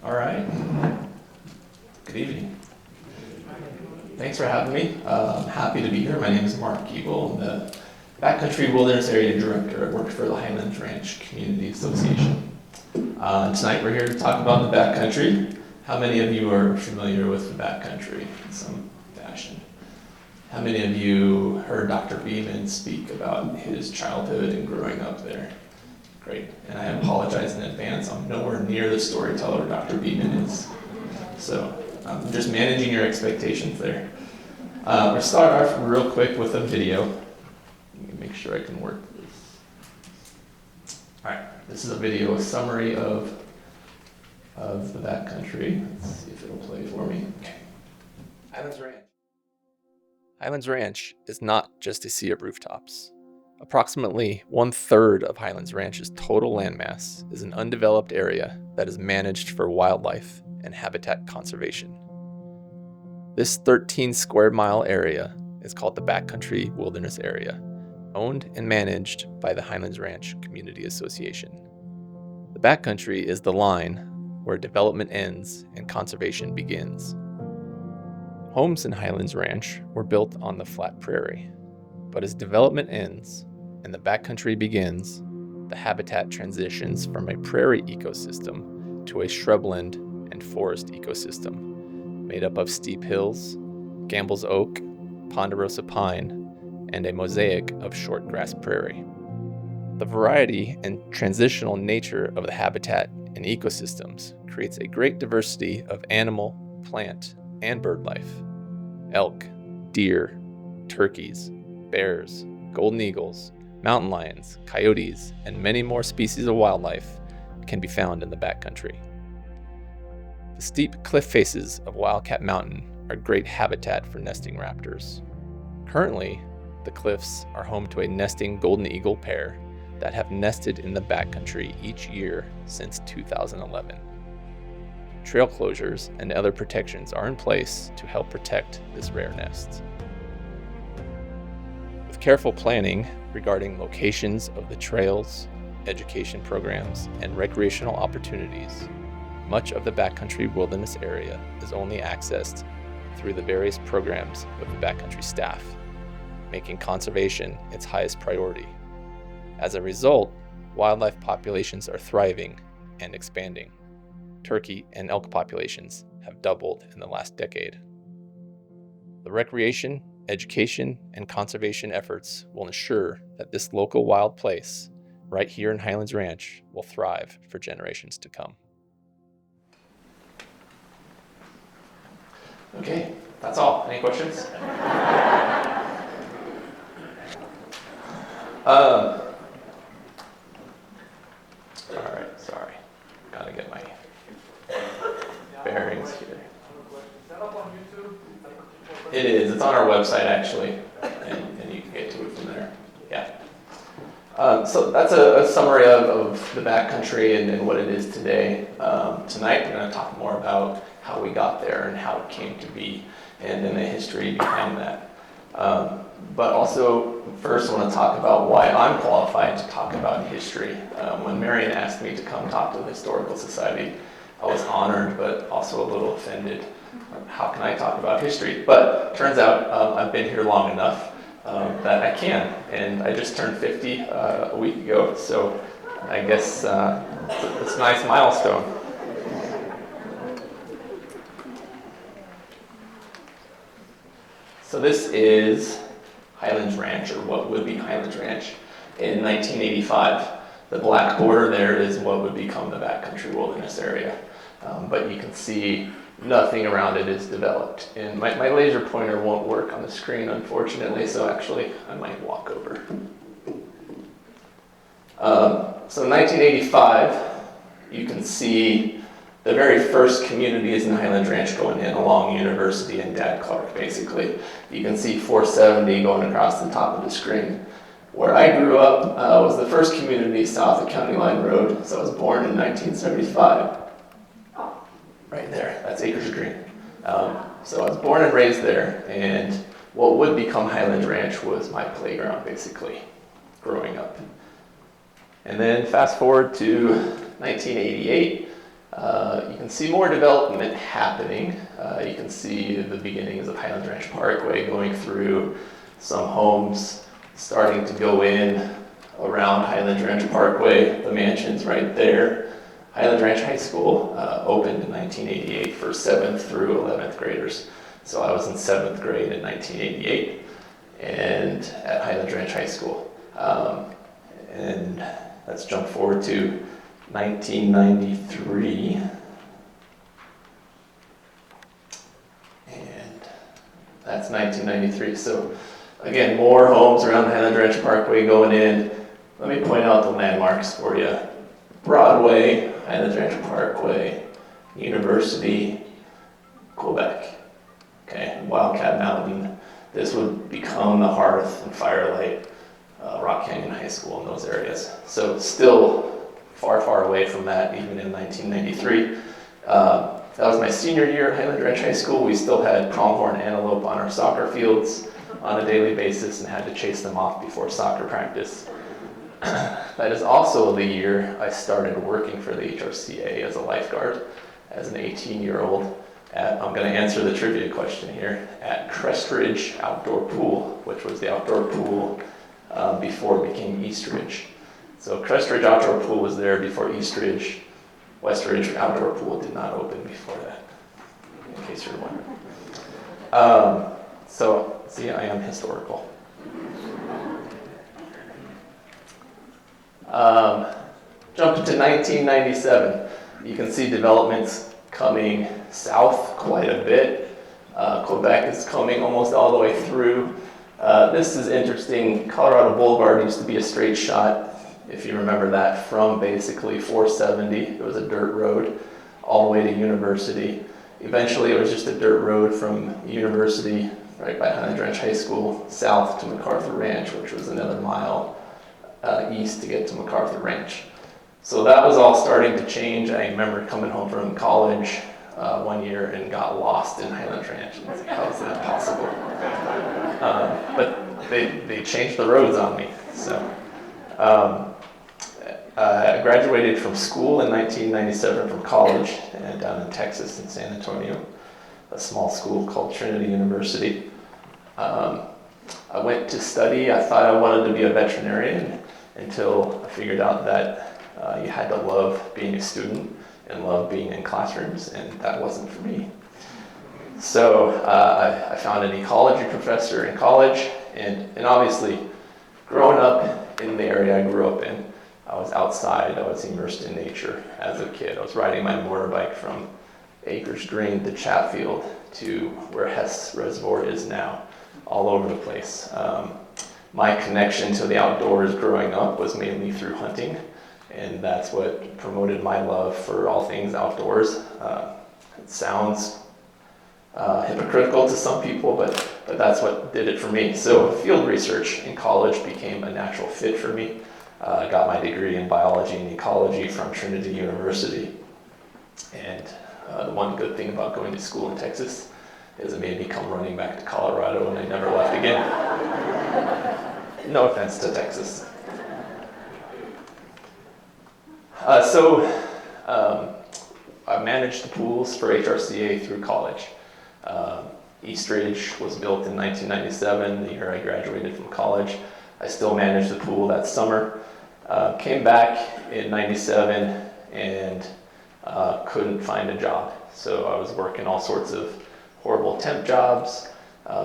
All right. Good evening. Thanks for having me. I'm happy to be here. My name is Mark Giebel. I'm the Backcountry Wilderness Area Director. I work for the Highlands Ranch Community Association. Tonight we're here to talk about the Backcountry. How many of you are familiar with the Backcountry in some fashion? How many of you heard Dr. Beeman speak about his childhood and growing up there? Great. And I apologize in advance. I'm nowhere near the storyteller Dr. Beeman is. So I'm just managing your expectations there. We'll start off real quick with a video. Let me make sure I can work this. All right. This is a video, a summary of the Backcountry. Let's see if it'll play for me. Okay. Highlands Ranch. Highlands Ranch is not just a sea of rooftops. Approximately 1/3 of Highlands Ranch's total landmass is an undeveloped area that is managed for wildlife and habitat conservation. This 13 square mile area is called the Backcountry Wilderness Area, owned and managed by the Highlands Ranch Community Association. The Backcountry is the line where development ends and conservation begins. Homes in Highlands Ranch were built on the flat prairie, but as development ends and the backcountry begins, the habitat transitions from a prairie ecosystem to a shrubland and forest ecosystem made up of steep hills, Gambel's oak, ponderosa pine, and a mosaic of short grass prairie. The variety and transitional nature of the habitat and ecosystems creates a great diversity of animal, plant, and bird life. Elk, deer, turkeys, bears, golden eagles, mountain lions, coyotes, and many more species of wildlife can be found in the backcountry. The steep cliff faces of Wildcat Mountain are great habitat for nesting raptors. Currently, the cliffs are home to a nesting golden eagle pair that have nested in the backcountry each year since 2011. Trail closures and other protections are in place to help protect this rare nest. With careful planning regarding locations of the trails, education programs, and recreational opportunities, much of the Backcountry Wilderness Area is only accessed through the various programs of the Backcountry staff, making conservation its highest priority. As a result, wildlife populations are thriving and expanding. Turkey and elk populations have doubled in the last decade. The recreation, education, and conservation efforts will ensure that this local wild place, right here in Highlands Ranch, will thrive for generations to come. Okay, that's all. Any questions? All right, sorry. Gotta get my bearings here. Is that up on YouTube? It is. It's on our website, actually, and you can get to it from there. Yeah. So that's a summary of the backcountry and what it is today. Tonight, we're going to talk more about how we got there and how it came to be, and then the history behind that. But also, first, I want to talk about why I'm qualified to talk about history. When Marion asked me to come talk to the Historical Society, I was honored, but also a little offended. How can I talk about history? But turns out I've been here long enough that I can. And I just turned 50 a week ago, so I guess it's a nice milestone. So this is Highlands Ranch, or what would be Highlands Ranch, in 1985. The black border there is what would become the Backcountry Wilderness Area. But you can see nothing around it is developed. And my laser pointer won't work on the screen, unfortunately, so actually I might walk over. So 1985, you can see the very first communities in Highlands Ranch going in along University and Dad Clark, basically. You can see 470 going across the top of the screen. Where I grew up was the first community south of County Line Road, so I was born in 1975. Right there, that's Acres Green. So I was born and raised there, and what would become Highlands Ranch was my playground, basically, growing up. And then fast forward to 1988, You can see more development happening. You can see the beginnings of Highlands Ranch Parkway going through, some homes starting to go in around Highlands Ranch Parkway, the mansions right there. Highlands Ranch High School opened in 1988 for 7th through 11th graders. So I was in 7th grade in 1988 and at Highlands Ranch High School. And let's jump forward to 1993. And that's 1993. So again, more homes around Highlands Ranch Parkway going in. Let me point out the landmarks for you. Broadway, Highlands Ranch Parkway, University, Quebec. Okay, Wildcat Mountain. This would become the Hearth and Firelight, Rock Canyon High School in those areas. So still far, far away from that, even in 1993. That was my senior year at Highlands Ranch High School. We still had pronghorn antelope on our soccer fields on a daily basis and had to chase them off before soccer practice. That is also the year I started working for the HRCA as a lifeguard, as an 18-year-old. I'm going to answer the trivia question here, at Crest Ridge Outdoor Pool, which was the outdoor pool before it became East Ridge. So Crest Ridge Outdoor Pool was there before East Ridge. West Ridge Outdoor Pool did not open before that, in case you're wondering. So, see, I am historical. Jump to 1997. You can see developments coming south quite a bit. Quebec is coming almost all the way through. This is interesting. Colorado Boulevard used to be a straight shot, if you remember that, from basically 470. It was a dirt road all the way to University. Eventually it was just a dirt road from University, right by Highlands Ranch High School, south to MacArthur Ranch, which was another mile east to get to MacArthur Ranch. So that was all starting to change. I remember coming home from college one year and got lost in Highlands Ranch. And I was like, how is that possible? But they changed the roads on me. So I graduated from school in 1997 from college down in Texas in San Antonio, a small school called Trinity University. I went to study. I thought I wanted to be a veterinarian until I figured out that you had to love being a student and love being in classrooms, and that wasn't for me. So I found an ecology professor in college, and obviously growing up in the area I grew up in, I was outside, I was immersed in nature as a kid. I was riding my motorbike from Acres Green to Chatfield to where Hess Reservoir is now, all over the place. My connection to the outdoors growing up was mainly through hunting, and that's what promoted my love for all things outdoors. It sounds hypocritical to some people, but that's what did it for me. So field research in college became a natural fit for me. I got my degree in biology and ecology from Trinity University. And the one good thing about going to school in Texas is it made me come running back to Colorado, and I never left again. No offense to Texas. I managed the pools for HRCA through college. East Ridge was built in 1997, the year I graduated from college. I still managed the pool that summer. Came back in 97 and couldn't find a job. So I was working all sorts of horrible temp jobs,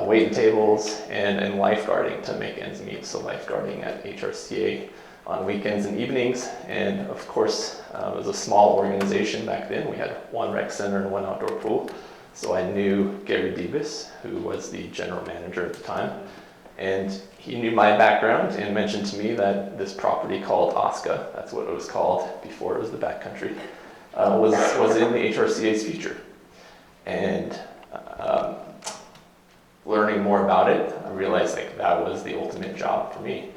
waiting tables, and lifeguarding to make ends meet. So lifeguarding at HRCA on weekends and evenings. And of course, it was a small organization back then. We had one rec center and one outdoor pool. So I knew Gary Giebel, who was the general manager at the time. And he knew my background and mentioned to me that this property called Oscar, that's what it was called before it was the Backcountry, was in the HRCA's future. And learning more about it, I realized like that was the ultimate job for me.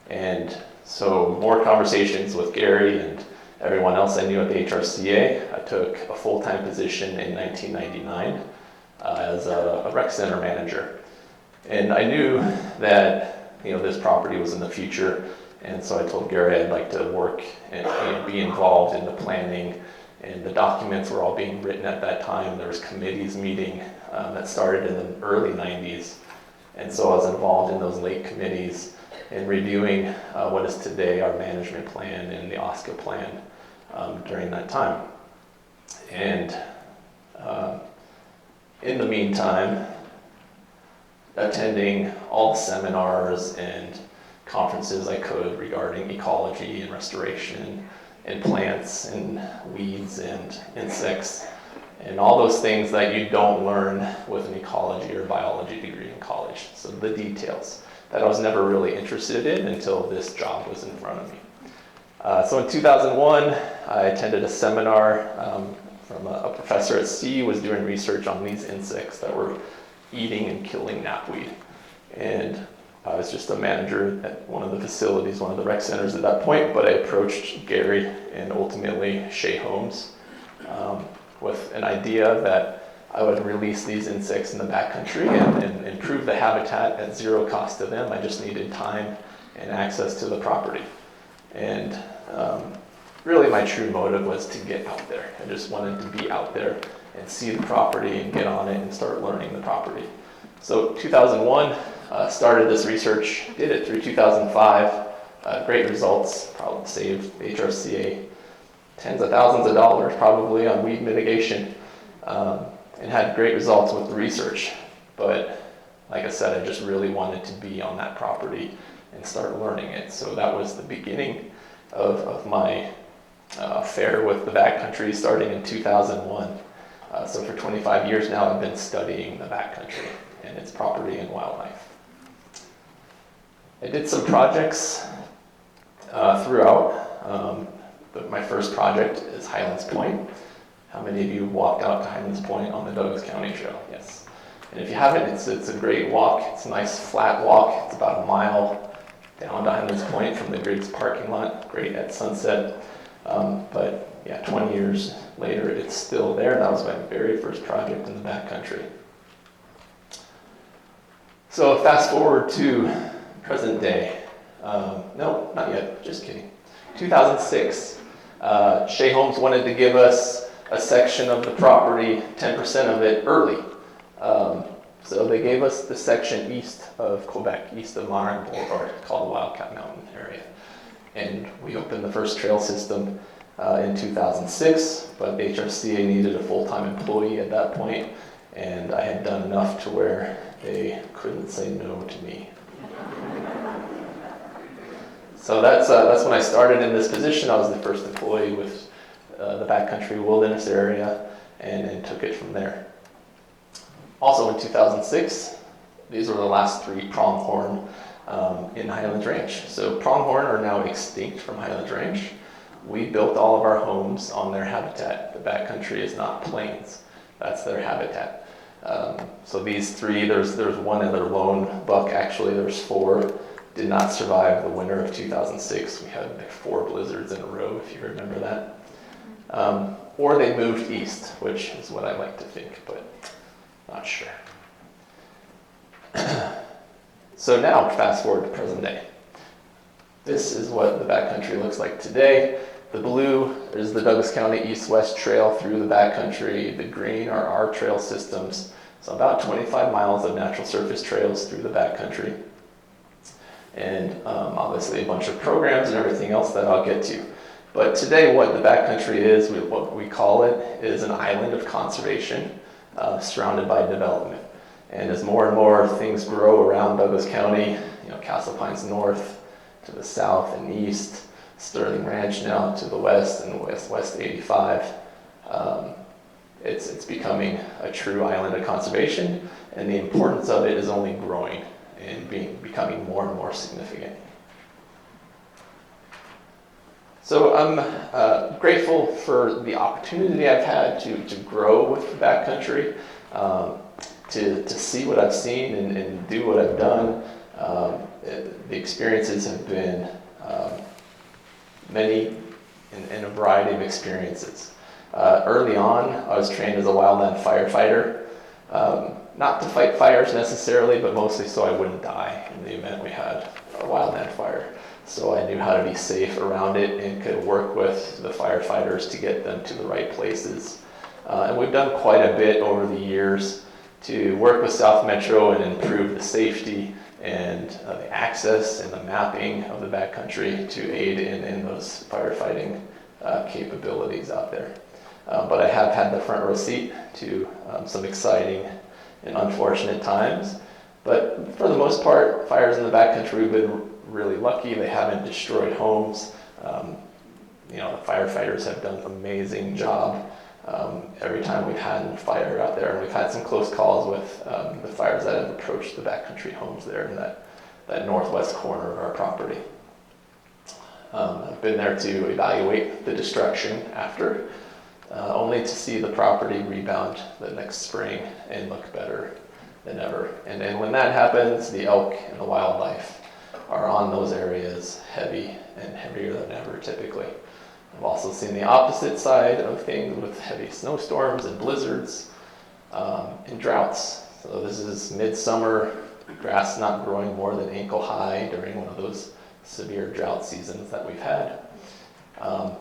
And so more conversations with Gary and everyone else I knew at the HRCA. I took a full-time position in 1999 as a rec center manager. And I knew that this property was in the future, and so I told Gary I'd like to work and be involved in the planning and the documents were all being written at that time. There was committees meeting that started in the early 90s, and so I was involved in those late committees in reviewing what is today our management plan and the OSCA plan during that time. And in the meantime, attending all the seminars and conferences I could regarding ecology and restoration and plants and weeds and insects and all those things that you don't learn with an ecology or biology degree in college. So the details that I was never really interested in until this job was in front of me. So in 2001, I attended a seminar from a professor at sea was doing research on these insects that were eating and killing knapweed. And I was just a manager at one of the facilities, one of the rec centers at that point, but I approached Gary and ultimately Shay Holmes with an idea that I would release these insects in the backcountry and improve the habitat at zero cost to them. I just needed time and access to the property. And really my true motive was to get out there. I just wanted to be out there and see the property and get on it and start learning the property. So 2001, started this research, did it through 2005, great results, probably saved HRCA tens of thousands of dollars probably on weed mitigation, and had great results with the research. But like I said, I just really wanted to be on that property and start learning it. So that was the beginning of my affair with the backcountry starting in 2001. So for 25 years now, I've been studying the backcountry and its property and wildlife. I did some projects throughout. My first project is Highlands Point. How many of you walked out to Highlands Point on the Douglas County Trail? Yes. And if you haven't, it's a great walk. It's a nice flat walk. It's about a mile down to Highlands Point from the Griggs parking lot. Great at sunset. But yeah, 20 years later, it's still there. That was my very first project in the backcountry. So fast forward to present day. No, not yet, just kidding. 2006, Shay Holmes wanted to give us a section of the property, 10% of it early. So they gave us the section east of Quebec, east of Monarch Boulevard, called the Wildcat Mountain area. And we opened the first trail system in 2006, but HRCA needed a full-time employee at that point, and I had done enough to where they couldn't say no to me. So that's when I started in this position. I was the first employee with the Backcountry Wilderness Area, and took it from there. Also in 2006, these were the last three pronghorn in Highlands Ranch. So pronghorn are now extinct from Highlands Ranch. We built all of our homes on their habitat. The backcountry is not plains. That's their habitat. So these three, there's one other lone buck, actually there's four, did not survive the winter of 2006. We had like 4 blizzards in a row, if you remember that. Or they moved east, which is what I like to think, but not sure. So now, fast forward to present day. This is what the backcountry looks like today. The blue is the Douglas County East-West Trail through the backcountry. The green are our trail systems. So about 25 miles of natural surface trails through the backcountry. And obviously a bunch of programs and everything else that I'll get to. But today what the backcountry is, what we call it, is an island of conservation surrounded by development. And as more and more things grow around Douglas County, Castle Pines North to the south and east, Sterling Ranch now to the west and West 85, it's becoming a true island of conservation, and the importance of it is only growing and becoming more and more significant. So I'm grateful for the opportunity I've had to grow with the backcountry, to see what I've seen and do what I've done. The experiences have been many and a variety of experiences. Early on, I was trained as a wildland firefighter, not to fight fires necessarily, but mostly so I wouldn't die in the event we had a wildland fire. so I knew how to be safe around it and could work with the firefighters to get them to the right places. And we've done quite a bit over the years to work with South Metro and improve the safety and the access and the mapping of the backcountry to aid in those firefighting capabilities out there. But I have had the front row seat to some exciting and unfortunate times. But for the most part, fires in the backcountry, we've been really lucky. They haven't destroyed homes. The firefighters have done an amazing job every time we've had a fire out there. And we've had some close calls with the fires that have approached the backcountry homes there in that northwest corner of our property. I've been there to evaluate the destruction after, only to see the property rebound the next spring and look better than ever. And then when that happens, the elk and the wildlife are on those areas heavy and heavier than ever typically. I've also seen the opposite side of things with heavy snowstorms and blizzards and droughts. So this is midsummer, grass not growing more than ankle high during one of those severe drought seasons that we've had.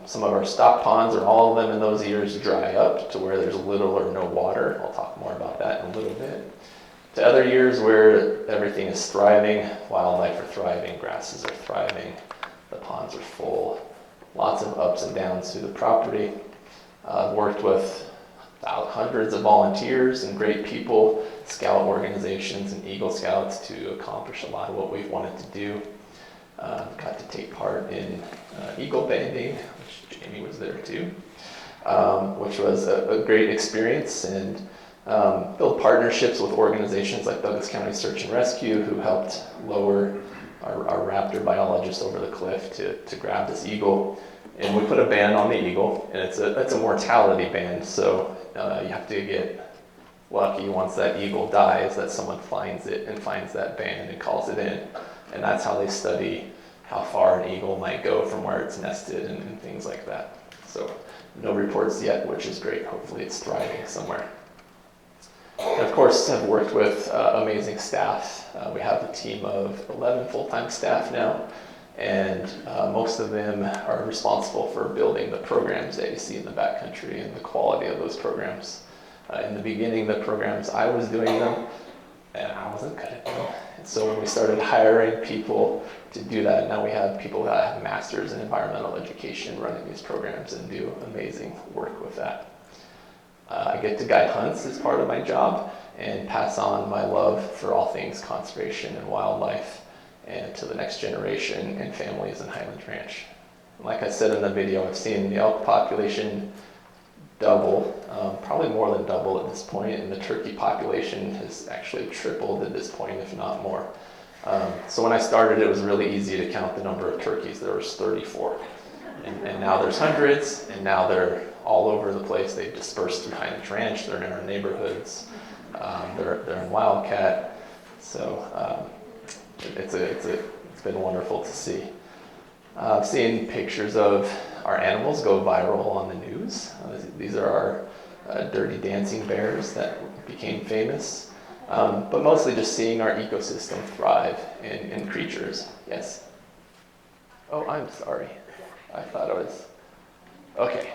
Some of our stock ponds, or all of them in those years, dry up to where there's little or no water. I'll talk more about that in a little bit. To other years where everything is thriving, wildlife are thriving, grasses are thriving, the ponds are full. Lots of ups and downs through the property. I've worked with hundreds of volunteers and great people, scout organizations and Eagle Scouts to accomplish a lot of what we've wanted to do. Got to take part in eagle banding, which Jamie was there too, which was a great experience, and build partnerships with organizations like Douglas County Search and Rescue, who helped lower our raptor biologist over the cliff to grab this eagle. And we put a band on the eagle, and it's a mortality band, so you have to get lucky once that eagle dies that someone finds it and finds that band and calls it in. And that's how they study how far an eagle might go from where it's nested and things like that. So no reports yet, which is great. Hopefully it's thriving somewhere. And of course, I've worked with amazing staff. We have a team of 11 full-time staff now, and most of them are responsible for building the programs that you see in the backcountry and the quality of those programs. In the beginning, the programs, I was doing them, and I wasn't good at them. And so when we started hiring people to do that, now we have people that have masters in environmental education running these programs and do amazing work with that. I get to guide hunts as part of my job and pass on my love for all things conservation and wildlife and to the next generation and families in Highlands Ranch. Like I said in the video, I've seen the elk population double, probably more than double at this point, and the turkey population has actually tripled at this point, if not more. So when I started, it was really easy to count the number of turkeys. There was 34, and now there's hundreds, and now they're all over the place. They've dispersed through Highlands Ranch. They're in our neighborhoods. They're in Wildcat. So it's been wonderful to see. I've seen pictures of our animals go viral on the news. These are our dirty dancing bears that became famous. But mostly just seeing our ecosystem thrive in creatures. Yes? Oh, I'm sorry. I thought it was... Okay.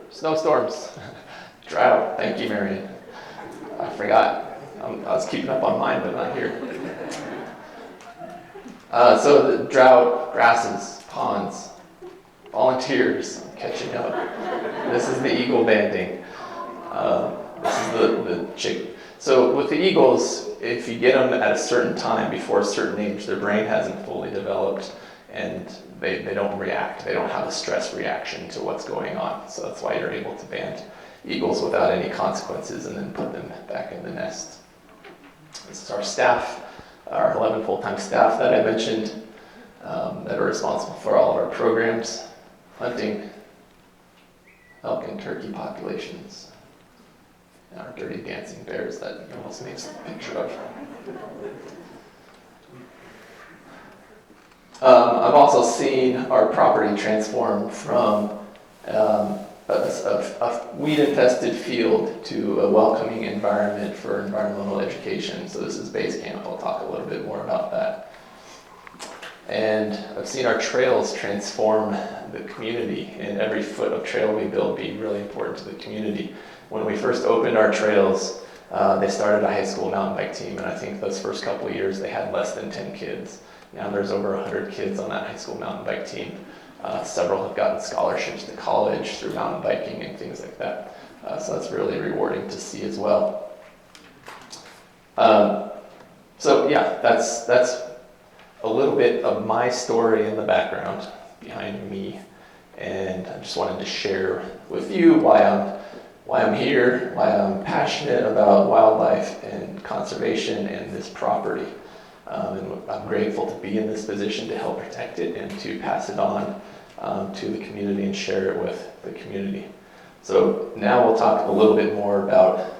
Snowstorms. Drought. Thank you, Marion. I forgot. I was keeping up on mine, but not here. So the drought, grasses, ponds, volunteers, I'm catching up. This is the eagle banding. This is the chick. So with the eagles, if you get them at a certain time before a certain age, their brain hasn't fully developed and they don't react. They don't have a stress reaction to what's going on. So that's why you're able to band eagles without any consequences and then put them back in the nest. This is our staff, our 11 full-time staff that I mentioned that are responsible for all of our programs, hunting, elk and turkey populations, and our dirty dancing bears that you almost made a picture of. I've also seen our property transform from a weed-infested field to a welcoming environment for environmental education. So this is base camp. I'll talk a little bit more about that. And I've seen our trails transform the community, and every foot of trail we build be really important to the community. When we first opened our trails, they started a high school mountain bike team, and I think those first couple of years they had less than 10 kids. Now there's over 100 kids on that high school mountain bike team. Several have gotten scholarships to college through mountain biking and things like that. So that's really rewarding to see as well. So yeah, that's a little bit of my story in the background behind me, and I just wanted to share with you why I'm here, why I'm passionate about wildlife and conservation and this property. And I'm grateful to be in this position to help protect it and to pass it on to the community and share it with the community. So now we'll talk a little bit more about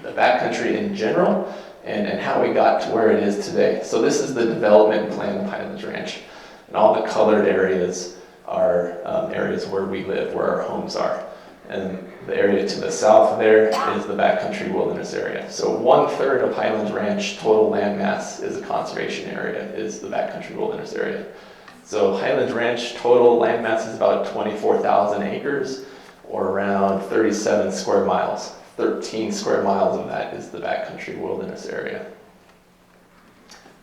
the backcountry in general and how we got to where it is today. So this is the development plan of Highlands Ranch, and all the colored areas are areas where we live, where our homes are. And the area to the south there is the Backcountry Wilderness Area. So 1/3 of Highlands Ranch total land mass is a conservation area, is the Backcountry Wilderness Area. So Highlands Ranch total land mass is about 24,000 acres, or around 37 square miles. 13 square miles of that is the Backcountry Wilderness Area.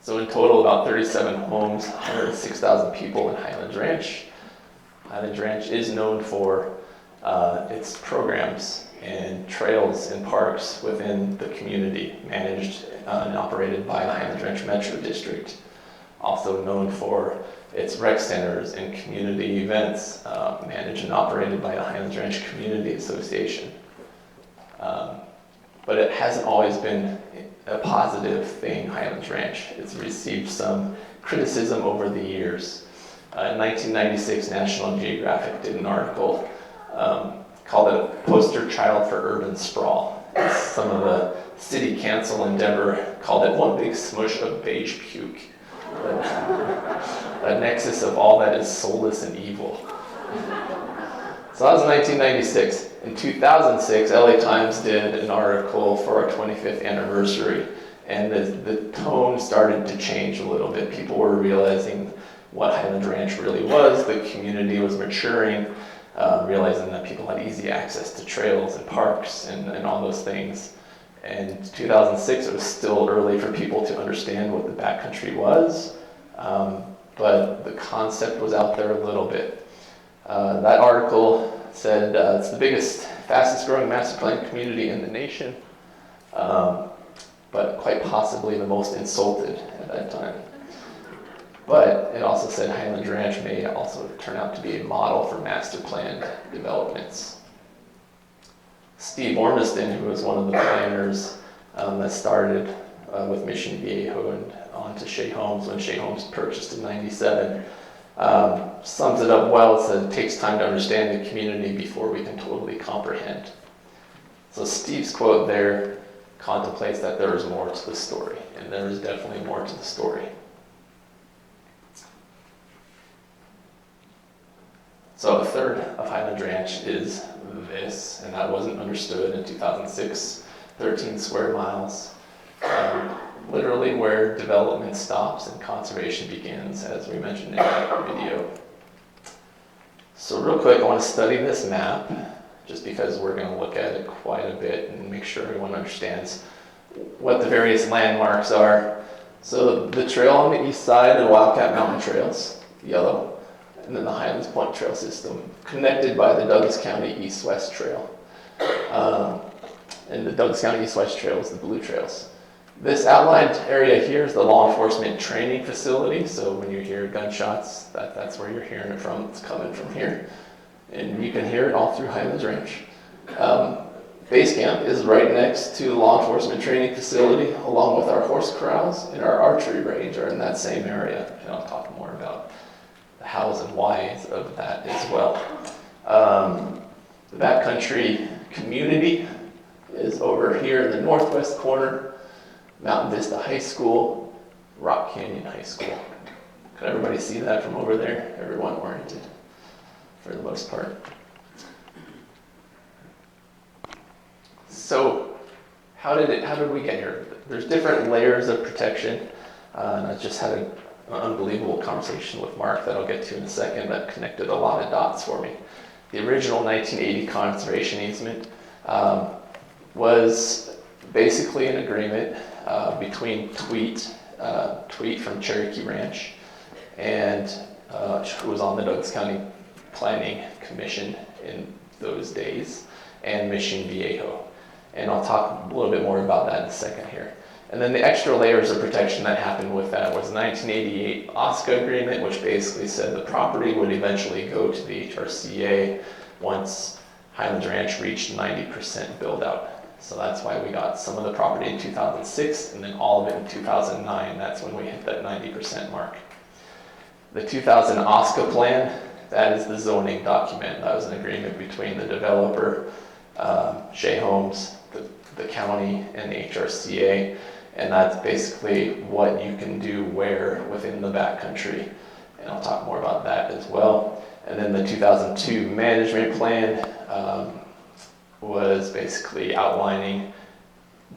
So in total, about 37 homes, 106,000 people in Highlands Ranch. Highlands Ranch is known for its programs and trails and parks within the community, managed and operated by the Highlands Ranch Metro District. Also known for its rec centers and community events, managed and operated by the Highlands Ranch Community Association. But it hasn't always been a positive thing, Highlands Ranch. It's received some criticism over the years. In 1996, National Geographic did an article called it a poster child for urban sprawl. Some of the city council in Denver called it one big smush of beige puke. A nexus of all that is soulless and evil. So that was 1996. In 2006, LA Times did an article for our 25th anniversary, and the tone started to change a little bit. People were realizing what Highlands Ranch really was. The community was maturing, realizing that people had easy access to trails and parks and all those things. And 2006, it was still early for people to understand what the backcountry was, but the concept was out there a little bit. That article said it's the biggest, fastest growing master plan community in the nation, but quite possibly the most insulted at that time. But it also said Highlands Ranch may also turn out to be a model for master planned developments. Steve Ormiston, who was one of the planners that started with Mission Viejo and on to Shea Homes when Shea Homes purchased in '97, sums it up well. It said it takes time to understand the community before we can totally comprehend. So Steve's quote there contemplates that there is more to the story, and there is definitely more to the story. So a third of Highlands Ranch is this, and that wasn't understood in 2006, 13 square miles. Literally where development stops and conservation begins, as we mentioned in that video. So real quick, I want to study this map, just because we're going to look at it quite a bit and make sure everyone understands what the various landmarks are. So the trail on the east side, the Wildcat Mountain Trails, yellow, and then the Highlands Point Trail system, connected by the Douglas County East-West Trail. And the Douglas County East-West Trail is the blue trails. This outlined area here is the law enforcement training facility. So when you hear gunshots, that's where you're hearing it from. It's coming from here. And you can hear it all through Highlands Ranch. Base camp is right next to the law enforcement training facility, along with our horse corrals, and our archery range are in that same area. And I'll talk more about the hows and whys of that as well. The Backcountry community is over here in the northwest corner. Mountain Vista High School, Rock Canyon High School. Can everybody see that from over there? Everyone oriented, for the most part. So, how did we get here? There's different layers of protection, and I just had unbelievable conversation with Mark that I'll get to in a second that connected a lot of dots for me. The original 1980 conservation easement was basically an agreement between Tweet from Cherokee Ranch, and who was on the Douglas County Planning Commission in those days, and Mission Viejo. And I'll talk a little bit more about that in a second here. And then the extra layers of protection that happened with that was the 1988 OSCA agreement, which basically said the property would eventually go to the HRCA once Highlands Ranch reached 90% build out. So that's why we got some of the property in 2006 and then all of it in 2009. That's when we hit that 90% mark. The 2000 OSCA plan, that is the zoning document. That was an agreement between the developer, Shea Homes, the county, and the HRCA. And that's basically what you can do where within the backcountry. And I'll talk more about that as well. And then the 2002 management plan was basically outlining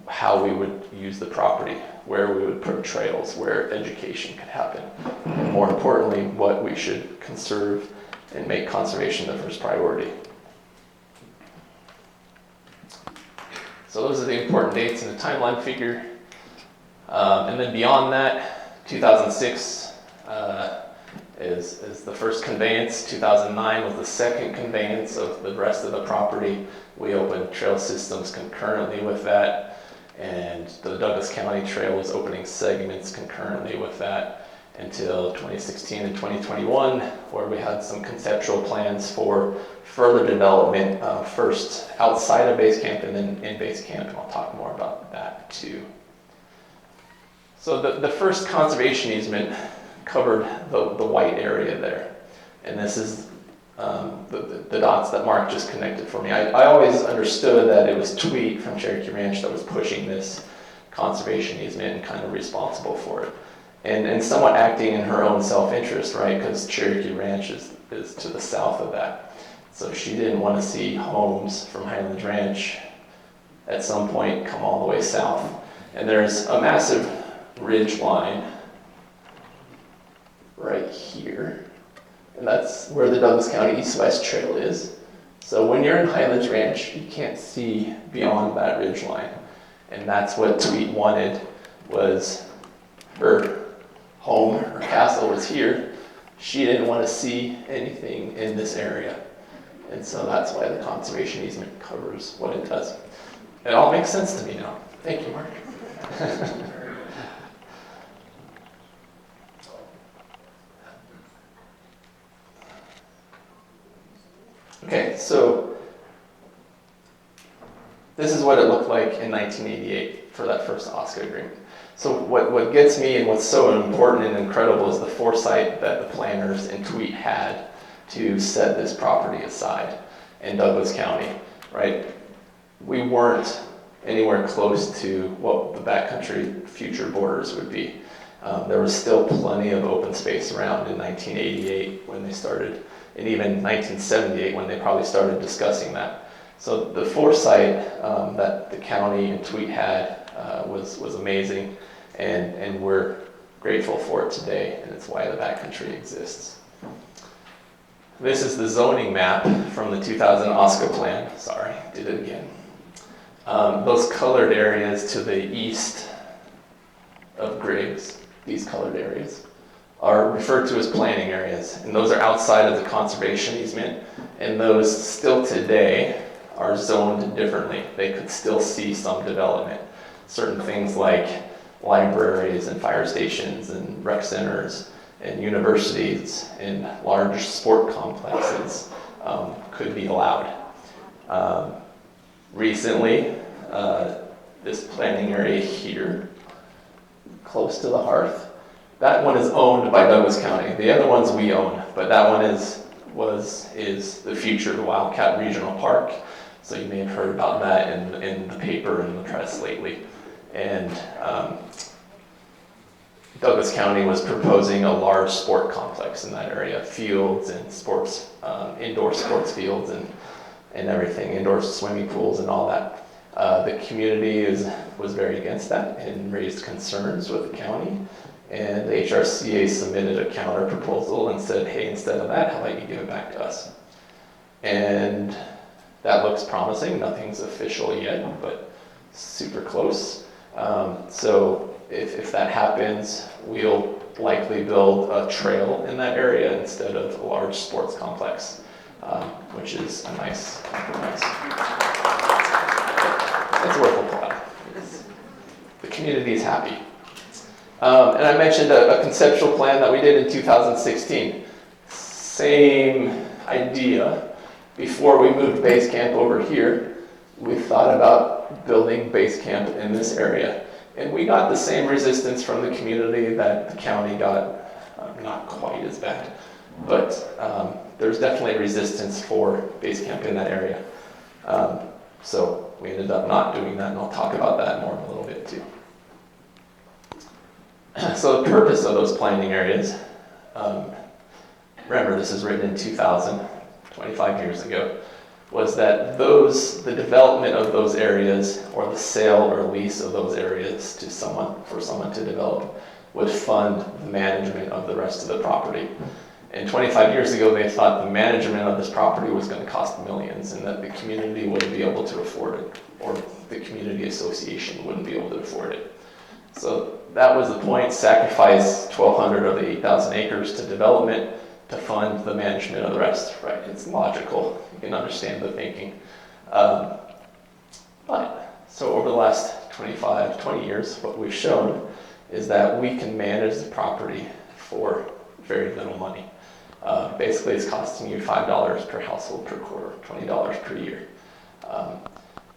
how we would use the property, where we would put trails, where education could happen, and more importantly, what we should conserve and make conservation the first priority. So those are the important dates in the timeline figure. And then beyond that, 2006 is the first conveyance. 2009 was the second conveyance of the rest of the property. We opened trail systems concurrently with that, and the Douglas County Trail was opening segments concurrently with that until 2016 and 2021, where we had some conceptual plans for further development, first outside of base camp and then in base camp, and I'll talk more about that too. So the first conservation easement covered the white area there, and this is the dots that Mark just connected for me. I always understood that it was Tweet from Cherokee Ranch that was pushing this conservation easement and kind of responsible for it, and somewhat acting in her own self-interest, right? Because Cherokee Ranch is to the south of that, so she didn't want to see homes from Highlands Ranch at some point come all the way south. And there's a massive ridge line right here, and that's where the Douglas County East-West Trail is. So when you're in Highlands Ranch, you can't see beyond that ridge line, and that's what Tweet wanted. Was her home, her castle was here. She didn't want to see anything in this area, and so that's why the conservation easement covers what it does. It all makes sense to me now. Thank you, Mark. Okay, so this is what it looked like in 1988 for that first OSCA agreement. So what gets me and what's so important and incredible is the foresight that the planners in Tweet had to set this property aside in Douglas County, right? We weren't anywhere close to what the backcountry future borders would be. There was still plenty of open space around in 1988 when they started, and even 1978 when they probably started discussing that. So the foresight that the county and Tweet had was amazing, and we're grateful for it today, and it's why the backcountry exists. This is the zoning map from the 2000 OSCA plan. Sorry, did it again. Those colored areas to the east of Griggs, these colored areas, are referred to as planning areas, and those are outside of the conservation easement, and those still today are zoned differently. They could still see some development. Certain things like libraries and fire stations and rec centers and universities and large sport complexes could be allowed. Recently, this planning area here, close to the Hearth, that one is owned by Douglas County. The other ones we own, but that one is the future Wildcat Regional Park. So you may have heard about that in the paper and the press lately. And Douglas County was proposing a large sport complex in that area, fields and sports, indoor sports fields and everything, indoor swimming pools and all that. The community was very against that and raised concerns with the county. And the HRCA submitted a counter proposal and said, hey, instead of that, how about you give it back to us? And that looks promising. Nothing's official yet, but super close. So if that happens, we'll likely build a trail in that area instead of a large sports complex, which is a nice compromise. It's worth a plot. The community is happy. And I mentioned a conceptual plan that we did in 2016. Same idea. Before we moved base camp over here, we thought about building base camp in this area. And we got the same resistance from the community that the county got, not quite as bad, but there's definitely resistance for base camp in that area. So we ended up not doing that, and I'll talk about that more in a little bit too. So the purpose of those planning areas, remember this is written in 2000, 25 years ago, was that the development of those areas, or the sale or lease of those areas to for someone to develop, would fund the management of the rest of the property. And 25 years ago, they thought the management of this property was going to cost millions and that the community wouldn't be able to afford it, or the community association wouldn't be able to afford it. So that was the point, sacrifice 1,200 of the 8,000 acres to development to fund the management of the rest, right? It's logical, you can understand the thinking. So over the last 20 years, what we've shown is that we can manage the property for very little money. Basically, it's costing you $5 per household per quarter, $20 per year.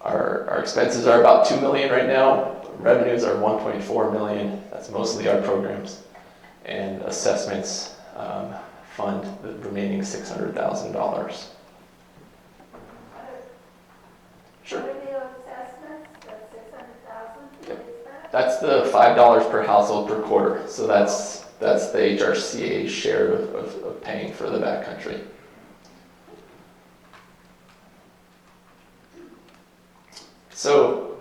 Our expenses are about $2 million right now. Revenues are $1.4 million. That's mostly our programs. And assessments fund the remaining $600,000. Sure. What are the assessments? That's $600,000. Yep. That's the $5 per household per quarter. So that's the HRCA share of paying for the backcountry. So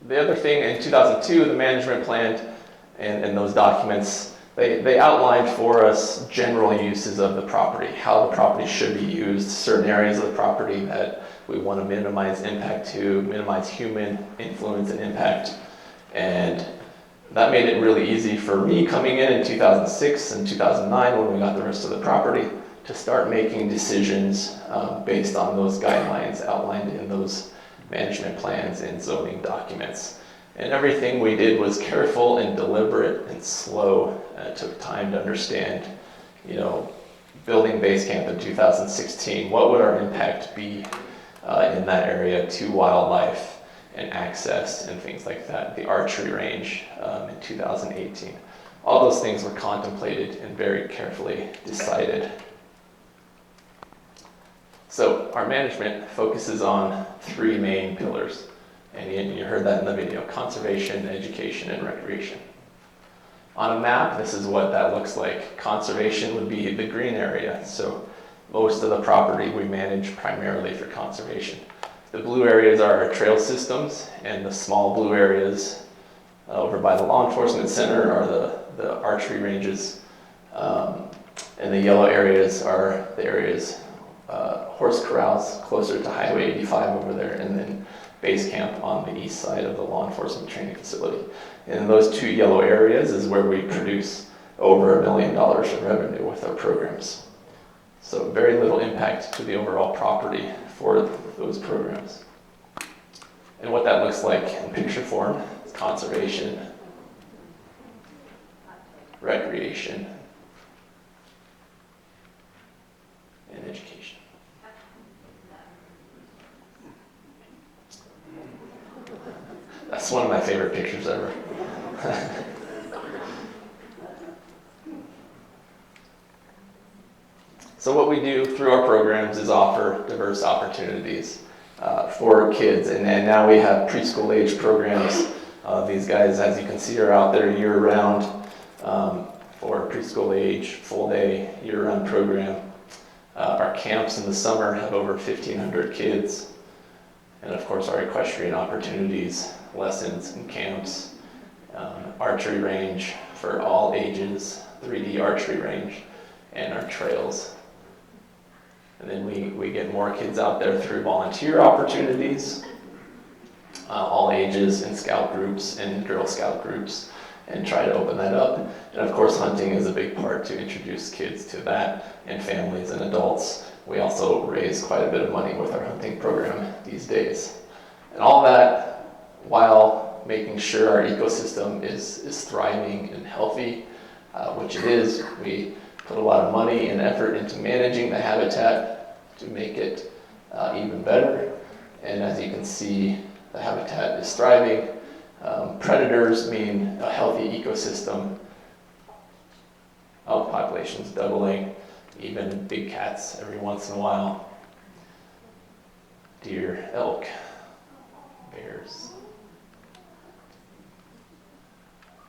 the other thing, in 2002, the management plan and those documents, they outlined for us general uses of the property, how the property should be used, certain areas of the property that we want to minimize impact to, minimize human influence and impact. And that made it really easy for me coming in 2006 and 2009 when we got the rest of the property to start making decisions based on those guidelines outlined in those management plans and zoning documents. And everything we did was careful and deliberate and slow. It took time to understand, building base camp in 2016, what would our impact be in that area to wildlife and access and things like that, the archery range in 2018. All those things were contemplated and very carefully decided. So our management focuses on 3 main pillars. And you heard that in the video: conservation, education, and recreation. On a map, this is what that looks like. Conservation would be the green area. So most of the property we manage primarily for conservation. The blue areas are our trail systems, and the small blue areas over by the law enforcement center are the archery ranges. And the yellow areas are the areas, horse corrals closer to Highway 85 over there, and then base camp on the east side of the law enforcement training facility. And those 2 yellow areas is where we produce over $1 million in revenue with our programs. So very little impact to the overall property for those programs. And what that looks like in picture form is conservation, recreation, and education. That's one of my favorite pictures ever. So what we do through our programs is offer diverse opportunities for kids. And now we have preschool age programs. These guys, as you can see, are out there year round for preschool age, full day, year round program. Our camps in the summer have over 1,500 kids. And of course our equestrian opportunities, lessons and camps, archery range, for all ages, 3D archery range, and our trails. And then we get more kids out there through volunteer opportunities, all ages in scout groups and Girl Scout groups, and try to open that up. And of course, hunting is a big part to introduce kids to that, and families and adults. We also raise quite a bit of money with our hunting program these days. And all that while making sure our ecosystem is thriving and healthy, which it is. We put a lot of money and effort into managing the habitat to make it even better. And as you can see, the habitat is thriving. Predators mean a healthy ecosystem. Elk populations doubling, even big cats every once in a while. Deer, elk, bears,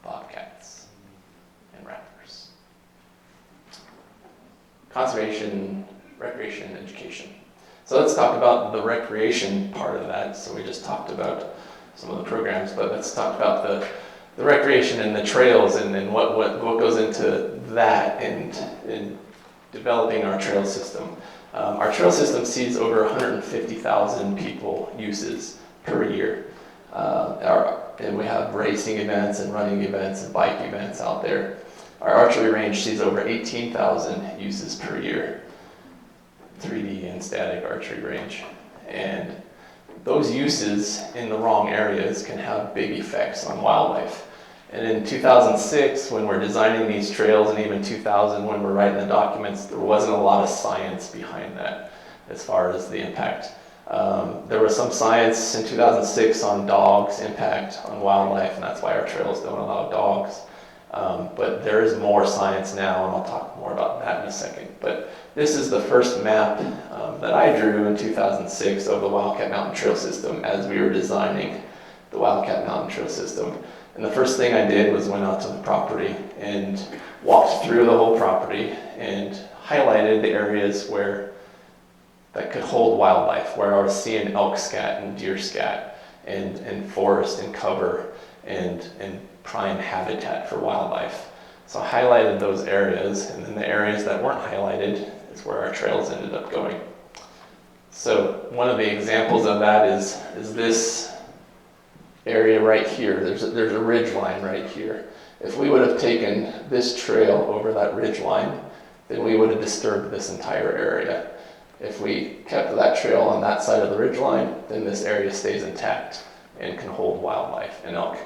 bobcats, and raptors. Conservation, recreation, and education. So let's talk about the recreation part of that. So we just talked about some of the programs, but let's talk about the recreation and the trails, and then what goes into that in developing our trail system. Our trail system sees over 150,000 people uses per year. And we have racing events and running events and bike events out there. Our archery range sees over 18,000 uses per year, 3D and static archery range. And those uses in the wrong areas can have big effects on wildlife. And in 2006, when we're designing these trails, and even 2000 when we're writing the documents, there wasn't a lot of science behind that as far as the impact. There was some science in 2006 on dogs' impact on wildlife, and that's why our trails don't allow dogs. But there is more science now, and I'll talk more about that in a second. But this is the first map that I drew in 2006 of the Wildcat Mountain Trail System as we were designing the Wildcat Mountain Trail System. And the first thing I did was went out to the property and walked through the whole property and highlighted the areas that could hold wildlife, where I was seeing elk scat and deer scat and forest and cover and prime habitat for wildlife. So I highlighted those areas, and then the areas that weren't highlighted is where our trails ended up going. So one of the examples of that is this area right here. There's a ridge line right here. If we would have taken this trail over that ridge line, then we would have disturbed this entire area. If we kept that trail on that side of the ridge line, then this area stays intact and can hold wildlife and elk.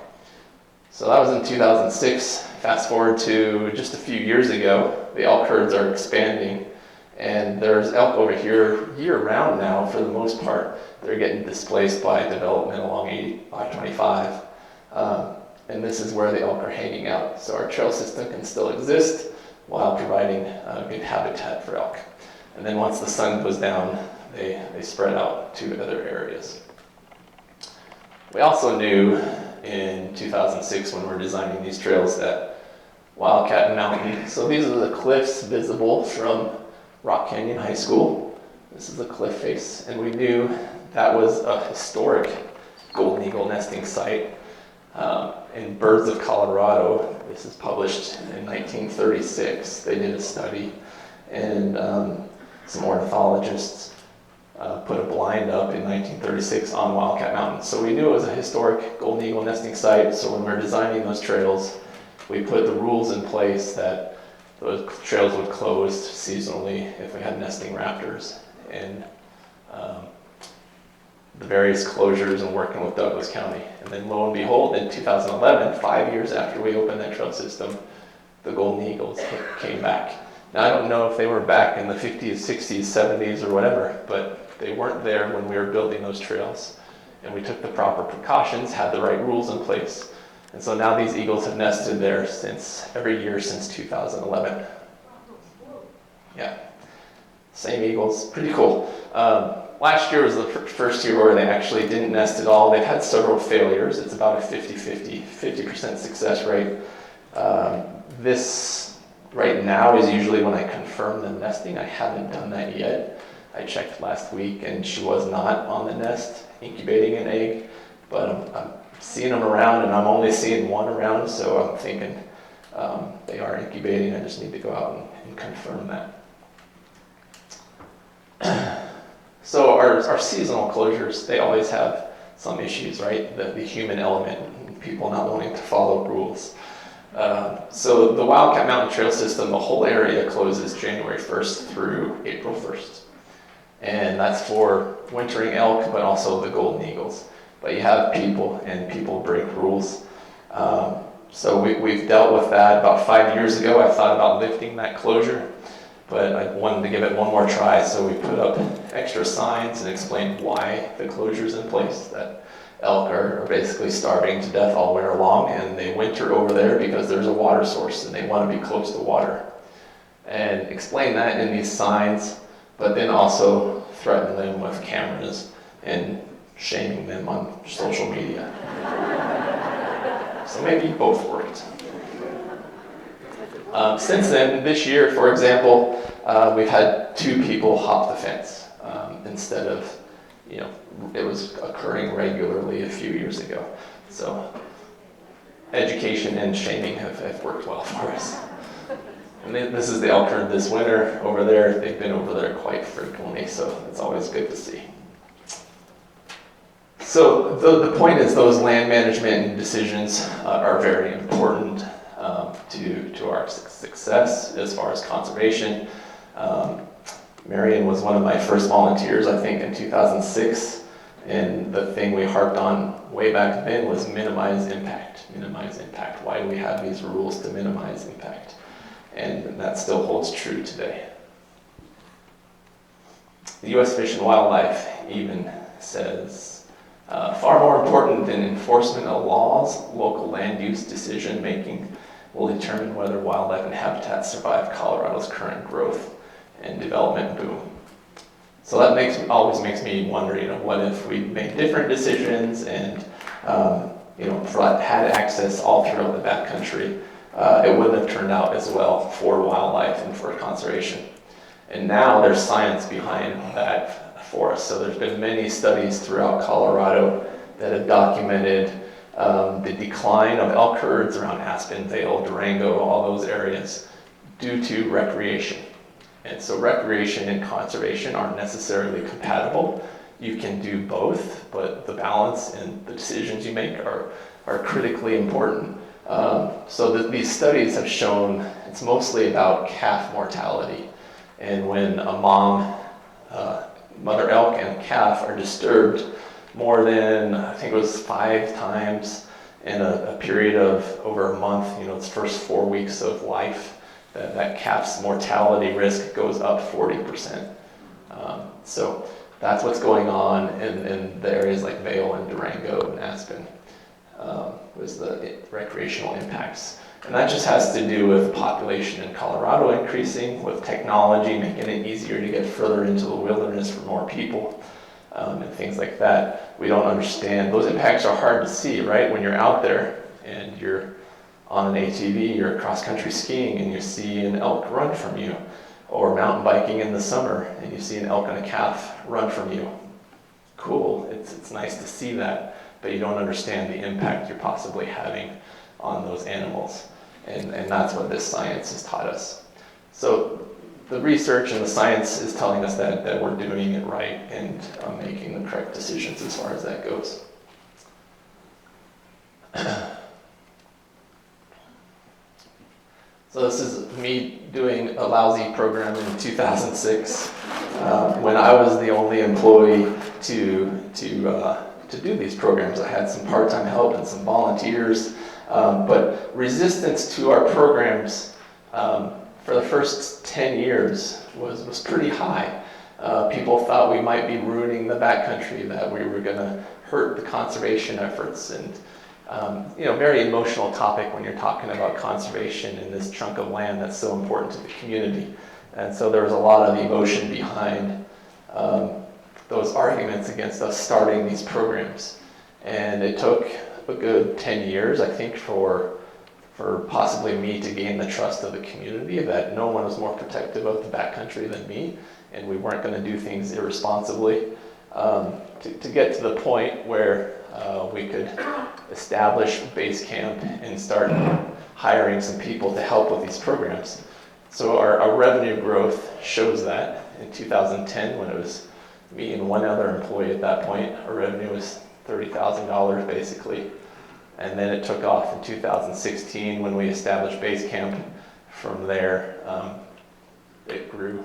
So that was in 2006. Fast forward to just a few years ago, the elk herds are expanding, and there's elk over here year-round now for the most part. They're getting displaced by development along I-25, and this is where the elk are hanging out. So our trail system can still exist while providing good habitat for elk. And then once the sun goes down, they spread out to other areas. We also knew in 2006 when we were designing these trails that Wildcat Mountain, so these are the cliffs visible from Rock Canyon High School. This is a cliff face, and we knew that was a historic golden eagle nesting site. In Birds of Colorado, this is published in 1936. They did a study, and some ornithologists put a blind up in 1936 on Wildcat Mountain. So we knew it was a historic golden eagle nesting site, so when we were designing those trails, we put the rules in place that those trails would close seasonally if we had nesting raptors. And the various closures and working with Douglas County. And then lo and behold, in 2011, 5 years after we opened that trail system, the golden eagles came back. Now, I don't know if they were back in the 50s, 60s, 70s, or whatever, but they weren't there when we were building those trails. And we took the proper precautions, had the right rules in place. And so now these eagles have nested there every year since 2011. Yeah, same eagles, pretty cool. Last year was the first year where they actually didn't nest at all. They've had several failures. It's about a 50% success rate. This right now is usually when I confirm the nesting. I haven't done that yet. I checked last week and she was not on the nest incubating an egg, but I'm seeing them around, and I'm only seeing one around, so I'm thinking They are incubating. I just need to go out and confirm that. So our seasonal closures, they always have some issues, right? The human element, people not wanting to follow rules. So the Wildcat Mountain Trail System, the whole area closes January 1st through April 1st. And that's for wintering elk, but also the golden eagles. But you have people, and people break rules. So we've dealt with that. About 5 years ago, I thought about lifting that closure, but I wanted to give it one more try, so we put up extra signs and explained why the closure's in place, that elk are basically starving to death all winter long, and they winter over there because there's a water source, and they want to be close to water. And explain that in these signs, but then also threaten them with cameras and shaming them on social media. So maybe both worked. Since then, this year, for example, we've had 2 people hop the fence instead of, it was occurring regularly a few years ago. So education and shaming have worked well for us. And this is the elk herd this winter over there. They've been over there quite frequently, so it's always good to see. So the point is those land management decisions are very important to our success as far as conservation. Marion was one of my first volunteers, I think, in 2006. And the thing we harped on way back then was minimize impact. Minimize impact. Why do we have these rules to minimize impact? And that still holds true today. The U.S. Fish and Wildlife even says, far more important than enforcement of laws, local land use decision making will determine whether wildlife and habitats survive Colorado's current growth and development boom. So that always makes me wonder, what if we made different decisions and, had access all throughout the backcountry, it wouldn't have turned out as well for wildlife and for conservation. And now there's science behind that for us. So there's been many studies throughout Colorado that have documented the decline of elk herds around Aspen, Vail, Durango, all those areas due to recreation. And so recreation and conservation aren't necessarily compatible. You can do both, but the balance and the decisions you make are critically important. So these studies have shown it's mostly about calf mortality. And when a mother elk and calf are disturbed more than, I think it was 5 times in a period of over a month, its first 4 weeks of life, that calf's mortality risk goes up 40%. So that's what's going on in the areas like Vail and Durango and Aspen, was the recreational impacts. And that just has to do with population in Colorado increasing, with technology making it easier to get further into the wilderness for more people, and things like that. We don't understand. Those impacts are hard to see, right? When you're out there and you're on an ATV, you're cross-country skiing and you see an elk run from you, or mountain biking in the summer and you see an elk and a calf run from you. Cool, it's nice to see that, but you don't understand the impact you're possibly having on those animals. And that's what this science has taught us. So the research and the science is telling us that we're doing it right and making the correct decisions as far as that goes. So this is me doing a lousy program in 2006 when I was the only employee to do these programs. I had some part-time help and some volunteers, but resistance to our programs for the first 10 years was pretty high. People thought we might be ruining the backcountry, that we were going to hurt the conservation efforts, and very emotional topic when you're talking about conservation in this chunk of land that's so important to the community. And so there was a lot of emotion behind those arguments against us starting these programs. And it took a good 10 years, I think, for possibly me to gain the trust of the community, that no one was more protective of the backcountry than me, and we weren't going to do things irresponsibly, to get to the point where we could establish base camp and start hiring some people to help with these programs. So our revenue growth shows that. In 2010, when it was me and one other employee at that point, our revenue was $30,000 basically. And then it took off in 2016 when we established base camp. From there, it grew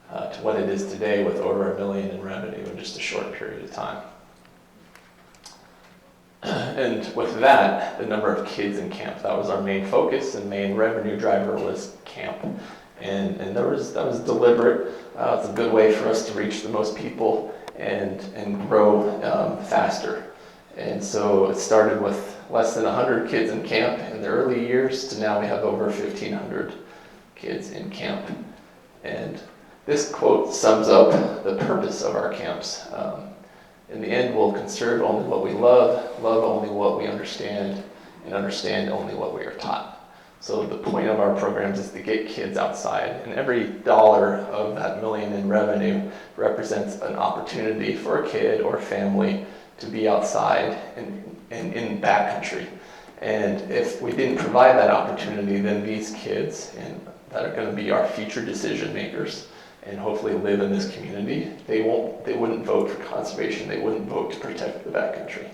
to what it is today with over $1 million in revenue in just a short period of time. And with that, the number of kids in camp, that was our main focus, and main revenue driver was camp. And that was deliberate. It's a good way for us to reach the most people and grow faster. And so it started with less than 100 kids in camp in the early years to now we have over 1,500 kids in camp. And this quote sums up the purpose of our camps. In the end, we'll conserve only what we love only what we understand, and understand only what we are taught. So the point of our programs is to get kids outside, and every dollar of that $1 million in revenue represents an opportunity for a kid or family to be outside and in backcountry. And if we didn't provide that opportunity, then these kids, and that are going to be our future decision makers, and hopefully live in this community, they wouldn't vote for conservation, they wouldn't vote to protect the backcountry.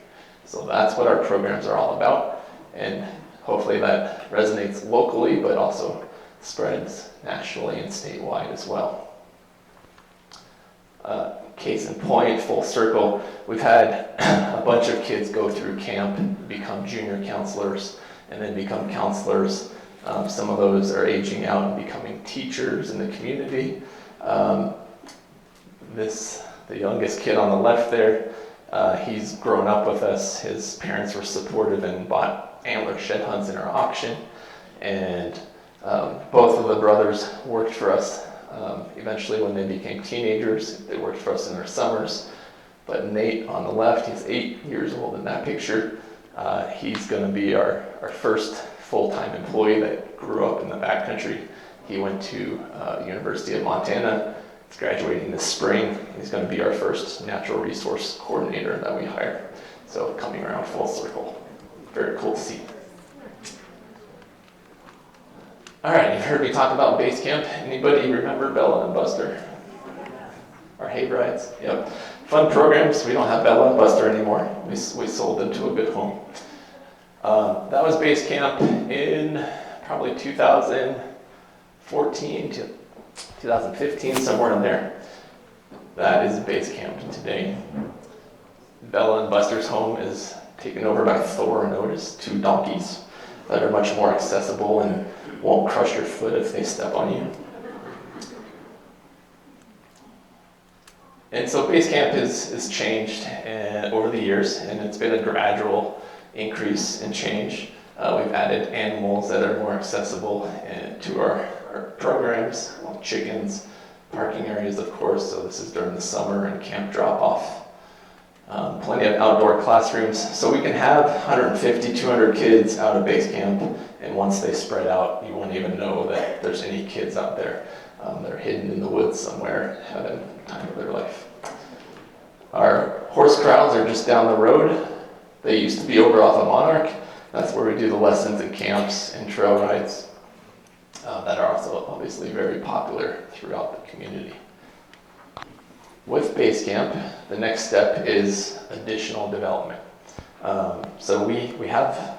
So that's what our programs are all about, and hopefully that resonates locally, but also spreads nationally and statewide as well. Case in point, full circle, we've had a bunch of kids go through camp, become junior counselors, and then become counselors. Some of those are aging out and becoming teachers in the community. The youngest kid on the left there, he's grown up with us. His parents were supportive and bought antler shed hunts in our auction. And both of the brothers worked for us. Eventually when they became teenagers, they worked for us in our summers. But Nate on the left, he's 8 years old in that picture. He's going to be our first full-time employee that grew up in the backcountry. He went to University of Montana. He's graduating this spring. He's going to be our first natural resource coordinator that we hire. So coming around full circle. Very cool to see. All right, you've heard me talk about base camp. Anybody remember Bella and Buster? Our hay rides? Yep. Fun programs. We don't have Bella and Buster anymore. We sold them to a good home. That was base camp in probably 2014 to 2015, somewhere in there. That is base camp today. Bella and Buster's home is taken over by Thor and Otis, 2 donkeys that are much more accessible and won't crush your foot if they step on you. And so base camp is changed over the years, and it's been a gradual increase in change. We've added animals that are more accessible to our programs, like chickens, parking areas, of course. So this is during the summer and camp drop-off. Plenty of outdoor classrooms. So we can have 150, 200 kids out of base camp, and once they spread out, you won't even know that there's any kids out there. They're hidden in the woods somewhere, having the time of their life. Our horse corrals are just down the road. They used to be over off of Monarch. That's where we do the lessons and camps and trail rides that are also obviously very popular throughout the community. With base camp, the next step is additional development. So we have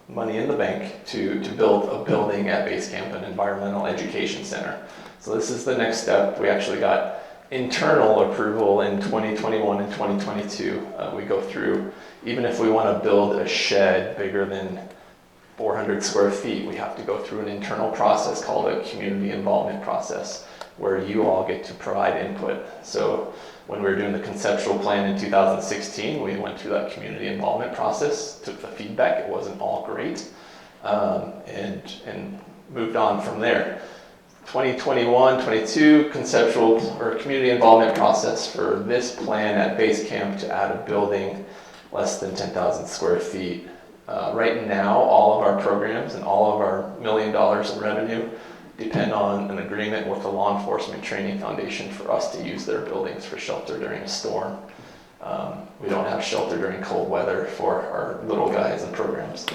money in the bank to build a building at base camp, an environmental education center. So this is the next step. We actually got internal approval in 2021 and 2022. We go through, even if we want to build a shed bigger than 400 square feet, we have to go through an internal process called a community involvement process, where you all get to provide input. So when we were doing the conceptual plan in 2016, we went through that community involvement process, took the feedback. It wasn't all great, and moved on from there. 2021, 22 conceptual or community involvement process for this plan at base camp to add a building less than 10,000 square feet. Right now, all of our programs and all of our $1 million in revenue depend on an agreement with the Law Enforcement Training Foundation for us to use their buildings for shelter during a storm. We don't have shelter during cold weather for our little guys and programs.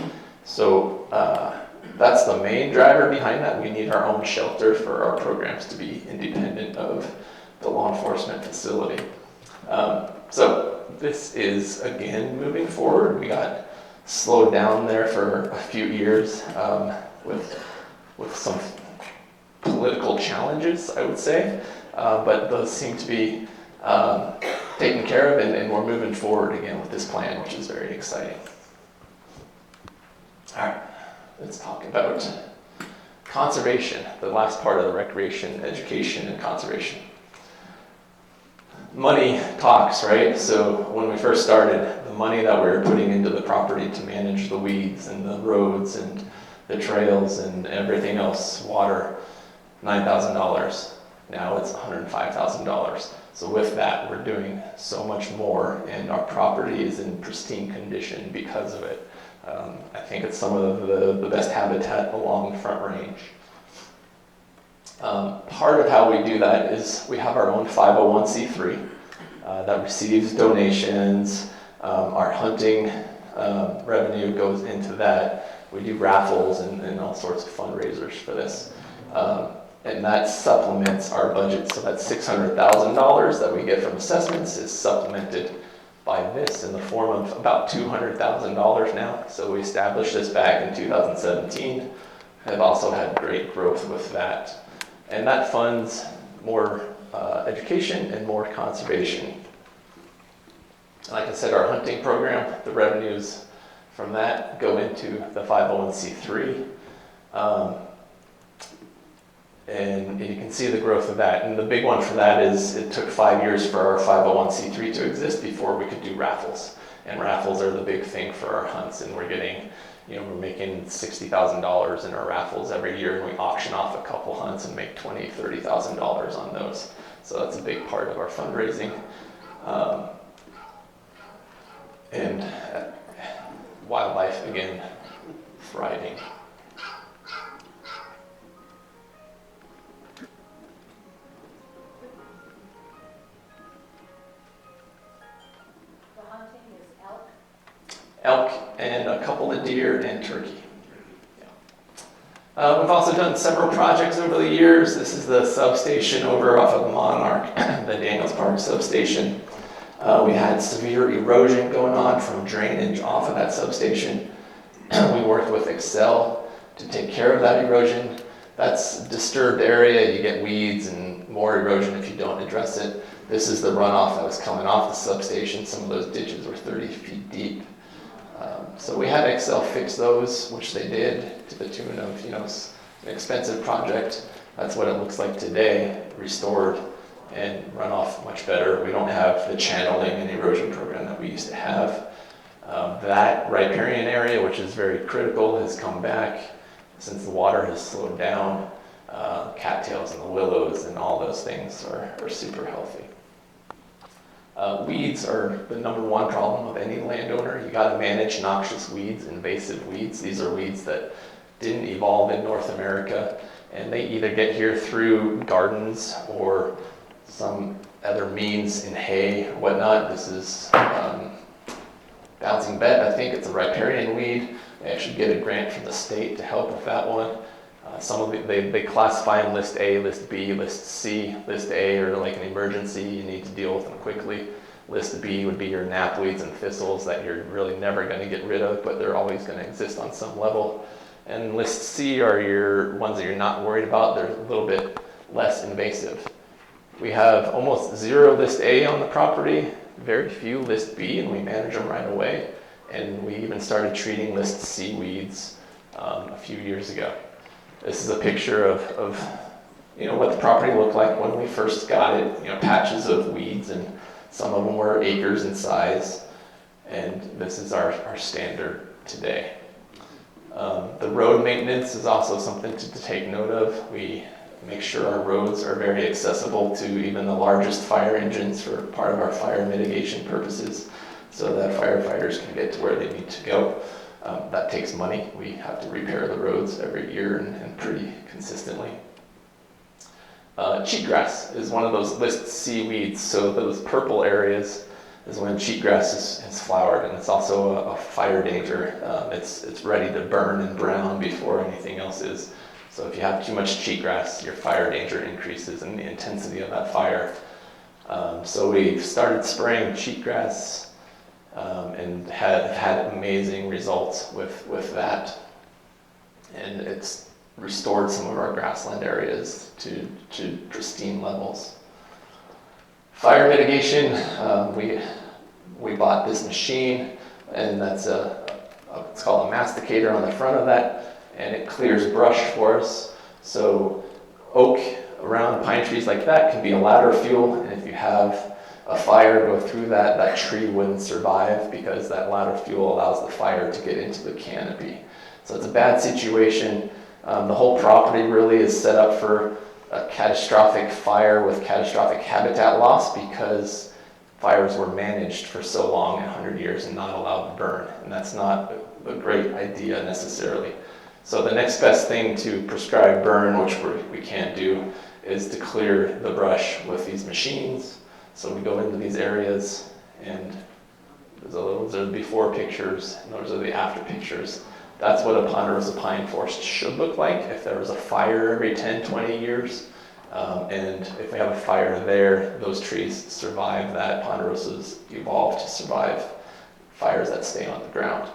So That's the main driver behind that. We need our own shelter for our programs to be independent of the law enforcement facility. So this is, again, moving forward. We got slowed down there for a few years with some political challenges, I would say, but those seem to be taken care of, and we're moving forward again with this plan, which is very exciting. All right, let's talk about conservation, the last part of the recreation, education, and conservation. Money talks, right? So when we first started, the money that we were putting into the property to manage the weeds and the roads and the trails and everything else, water, $9,000. Now it's $105,000. So with that, we're doing so much more, and our property is in pristine condition because of it. I think it's some of the best habitat along the Front Range. Part of how we do that is we have our own 501c3 that receives donations. Our hunting revenue goes into that. We do raffles and all sorts of fundraisers for this. And that supplements our budget. So that $600,000 that we get from assessments is supplemented by this in the form of about $200,000 now. So we established this back in 2017. Have also had great growth with that. And that funds more education and more conservation. Like I said, our hunting program, the revenues from that go into the 501c3. And you can see the growth of that. And the big one for that is it took 5 years for our 501c3 to exist before we could do raffles. And raffles are the big thing for our hunts, and we're getting, we're making $60,000 in our raffles every year, and we auction off a couple hunts and make $20,000, $30,000 on those. So that's a big part of our fundraising. And wildlife, again, thriving. Elk, and a couple of deer and turkey. Yeah. We've also done several projects over the years. This is the substation over off of Monarch, the Daniels Park substation. We had severe erosion going on from drainage off of that substation. We worked with Excel to take care of that erosion. That's a disturbed area. You get weeds and more erosion if you don't address it. This is the runoff that was coming off the substation. Some of those ditches were 30 feet deep. So we had Excel fix those, which they did to the tune of, an expensive project. That's what it looks like today, restored and run off much better. We don't have the channeling and erosion program that we used to have. That riparian area, which is very critical, has come back since the water has slowed down. Cattails and the willows and all those things are super healthy. Weeds are the number one problem of any landowner. You got to manage noxious weeds, invasive weeds. These are weeds that didn't evolve in North America, and they either get here through gardens or some other means in hay or whatnot. This is bouncing bet. I think it's a riparian weed. They actually get a grant from the state to help with that one. Some of they classify them list A, list B, list C. List A are like an emergency, you need to deal with them quickly. List B would be your knapweeds and thistles that you're really never going to get rid of, but they're always going to exist on some level. And list C are your ones that you're not worried about. They're a little bit less invasive. We have almost zero list A on the property, very few list B, and we manage them right away. And we even started treating list C weeds a few years ago. This is a picture of what the property looked like when we first got it. Patches of weeds, and some of them were acres in size. And this is our standard today. The road maintenance is also something to take note of. We make sure our roads are very accessible to even the largest fire engines for part of our fire mitigation purposes, so that firefighters can get to where they need to go. That takes money. We have to repair the roads every year and pretty consistently. Cheatgrass is one of those list C weeds. So those purple areas, is when cheatgrass is flowered, and it's also a fire danger. It's ready to burn and brown before anything else is. So if you have too much cheatgrass, your fire danger increases and the intensity of that fire. So we've started spraying cheatgrass and have had amazing results with that. And it's restored some of our grassland areas to pristine levels. Fire mitigation, we bought this machine, and that's it's called a masticator on the front of that, and it clears brush for us. So oak around pine trees like that can be a ladder fuel, and if you have a fire go through that, that tree wouldn't survive because that ladder fuel allows the fire to get into the canopy. So it's a bad situation. The whole property really is set up for a catastrophic fire with catastrophic habitat loss because fires were managed for so long, 100 years, and not allowed to burn. And that's not a great idea necessarily. So the next best thing to prescribe burn, which we can't do, is to clear the brush with these machines. So we go into these areas, and those are the before pictures, and those are the after pictures. That's what a ponderosa pine forest should look like if there was a fire every 10, 20 years. And if we have a fire there, those trees survive that. Ponderosas evolved to survive fires that stay on the ground.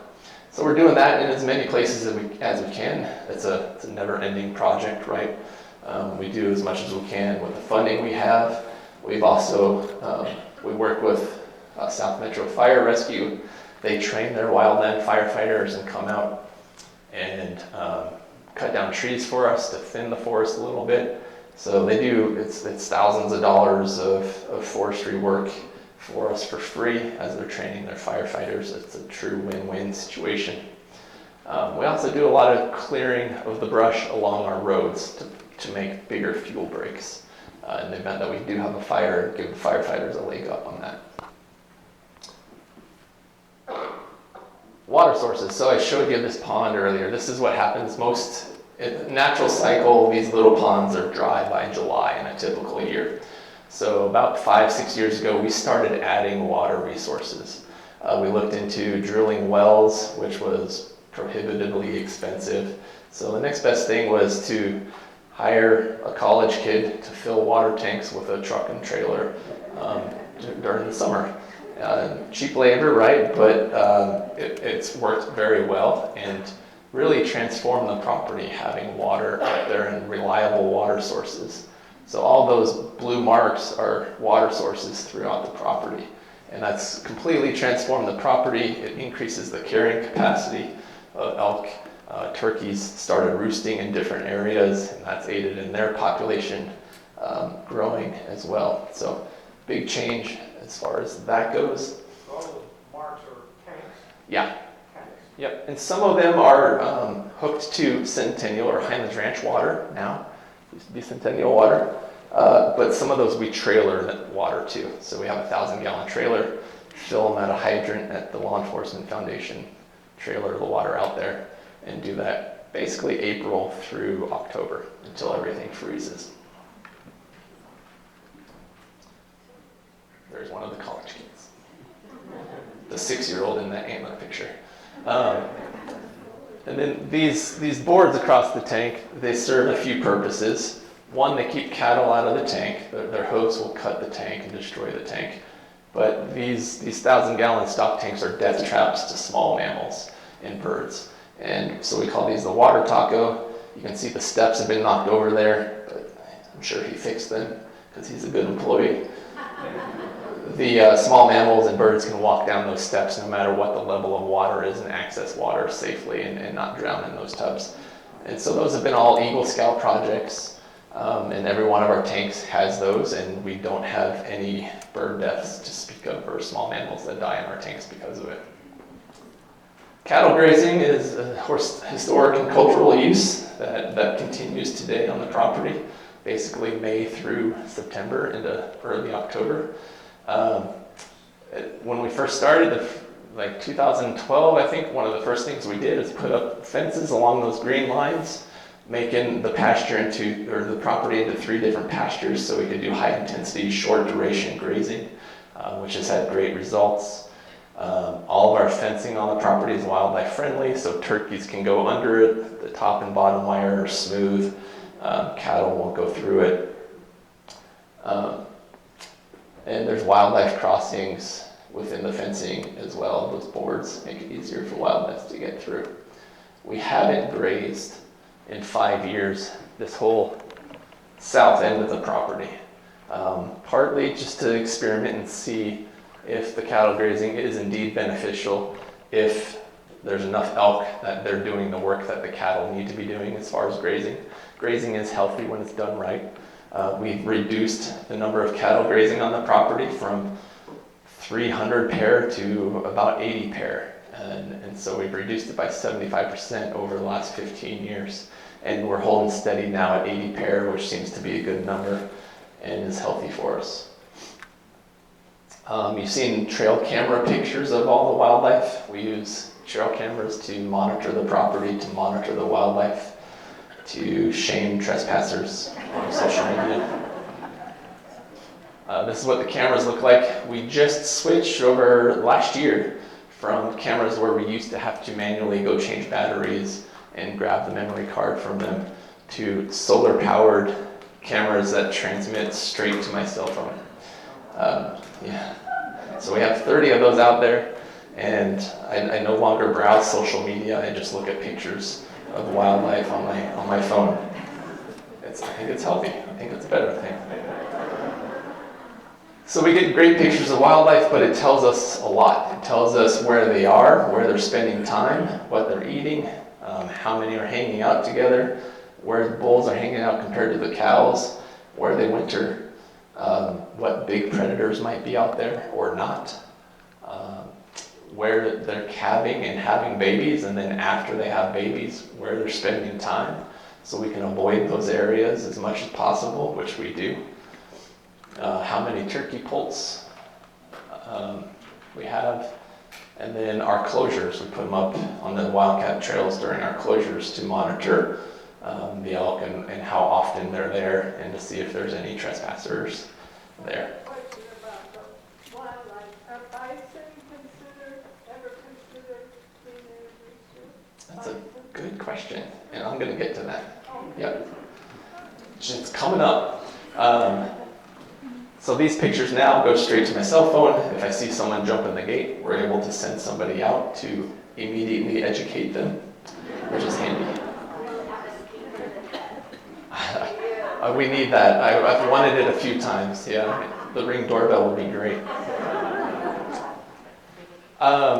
So we're doing that in as many places as we can. It's a never-ending project, right? We do as much as we can with the funding we have. We've also, we work with South Metro Fire Rescue. They train their wildland firefighters and come out and cut down trees for us to thin the forest a little bit. So they do, it's thousands of dollars of forestry work for us for free as they're training their firefighters. It's a true win-win situation. We also do a lot of clearing of the brush along our roads to make bigger fuel breaks. In the event that we do have a fire, give the firefighters a leg up on that. Water sources. So I showed you this pond earlier. This is what happens natural cycle. These little ponds are dry by July in a typical year. So about 5-6 years ago, we started adding water resources. We looked into drilling wells, which was prohibitively expensive. So the next best thing was to hire a college kid to fill water tanks with a truck and trailer during the summer. Cheap labor, right? But it's worked very well and really transformed the property, having water out there and reliable water sources. So all those blue marks are water sources throughout the property. And that's completely transformed the property. It increases the carrying capacity of elk. Turkeys started roosting in different areas, and that's aided in their population growing as well. So big change as far as that goes. So all the marks are tanks? Yeah. Tanks. Yep. And some of them are hooked to Centennial or Highlands Ranch water now. Used to be Centennial water. But some of those we trailer that water to. So we have a 1,000-gallon trailer, fill them at a hydrant at the Law Enforcement Foundation, trailer the water out there, and do that basically April through October until everything freezes. There's one of the college kids. The 6-year-old in that antler picture. And then these boards across the tank, they serve a few purposes. One, they keep cattle out of the tank. Their hooves will cut the tank and destroy the tank. But these 1,000-gallon stock tanks are death traps to small mammals and birds. And so we call these the water taco. You can see the steps have been knocked over there, but I'm sure he fixed them because he's a good employee. The small mammals and birds can walk down those steps no matter what the level of water is and access water safely and not drown in those tubs. And so those have been all Eagle Scout projects. And every one of our tanks has those, and we don't have any bird deaths to speak of or small mammals that die in our tanks because of it. Cattle grazing is a historic and cultural use that continues today on the property, basically May through September into early October. When we first started, like 2012, I think one of the first things we did is put up fences along those green lines, making the the property into 3 different pastures so we could do high intensity, short duration grazing. which has had great results. All of our fencing on the property is wildlife friendly, so turkeys can go under it. The top and bottom wire are smooth. Cattle won't go through it. And there's wildlife crossings within the fencing as well. Those boards make it easier for wildlife to get through. We haven't grazed in 5 years this whole south end of the property. Partly just to experiment and see if the cattle grazing is indeed beneficial, if there's enough elk that they're doing the work that the cattle need to be doing as far as grazing. Grazing is healthy when it's done right. We've reduced the number of cattle grazing on the property from 300 pair to about 80 pair. And so we've reduced it by 75% over the last 15 years. And we're holding steady now at 80 pair, which seems to be a good number and is healthy for us. You've seen trail camera pictures of all the wildlife. We use trail cameras to monitor the property, to monitor the wildlife, to shame trespassers on social media. This is what the cameras look like. We just switched over last year from cameras where we used to have to manually go change batteries and grab the memory card from them to solar powered cameras that transmit straight to my cell phone. So we have 30 of those out there, and I no longer browse social media. I just look at pictures of wildlife on my phone. I think it's healthy. I think it's a better thing. So we get great pictures of wildlife, but it tells us a lot. It tells us where they are, where they're spending time, what they're eating, how many are hanging out together, where the bulls are hanging out compared to the cows, where they winter, what big predators might be out there or not, where they're calving and having babies, and then after they have babies, where they're spending time, so we can avoid those areas as much as possible, which we do. How many turkey poults we have, and then our closures. We put them up on the wildcat trails during our closures to monitor the elk and how often they're there, and to see if there's any trespassers there. Question about the wildlife. Are bison ever considered being introduced? That's a good question, and I'm going to get to that. Yep. It's coming up. So these pictures now go straight to my cell phone. If I see someone jump in the gate, we're able to send somebody out to immediately educate them, which is handy. We need that. I've wanted it a few times. Yeah, the Ring doorbell would be great.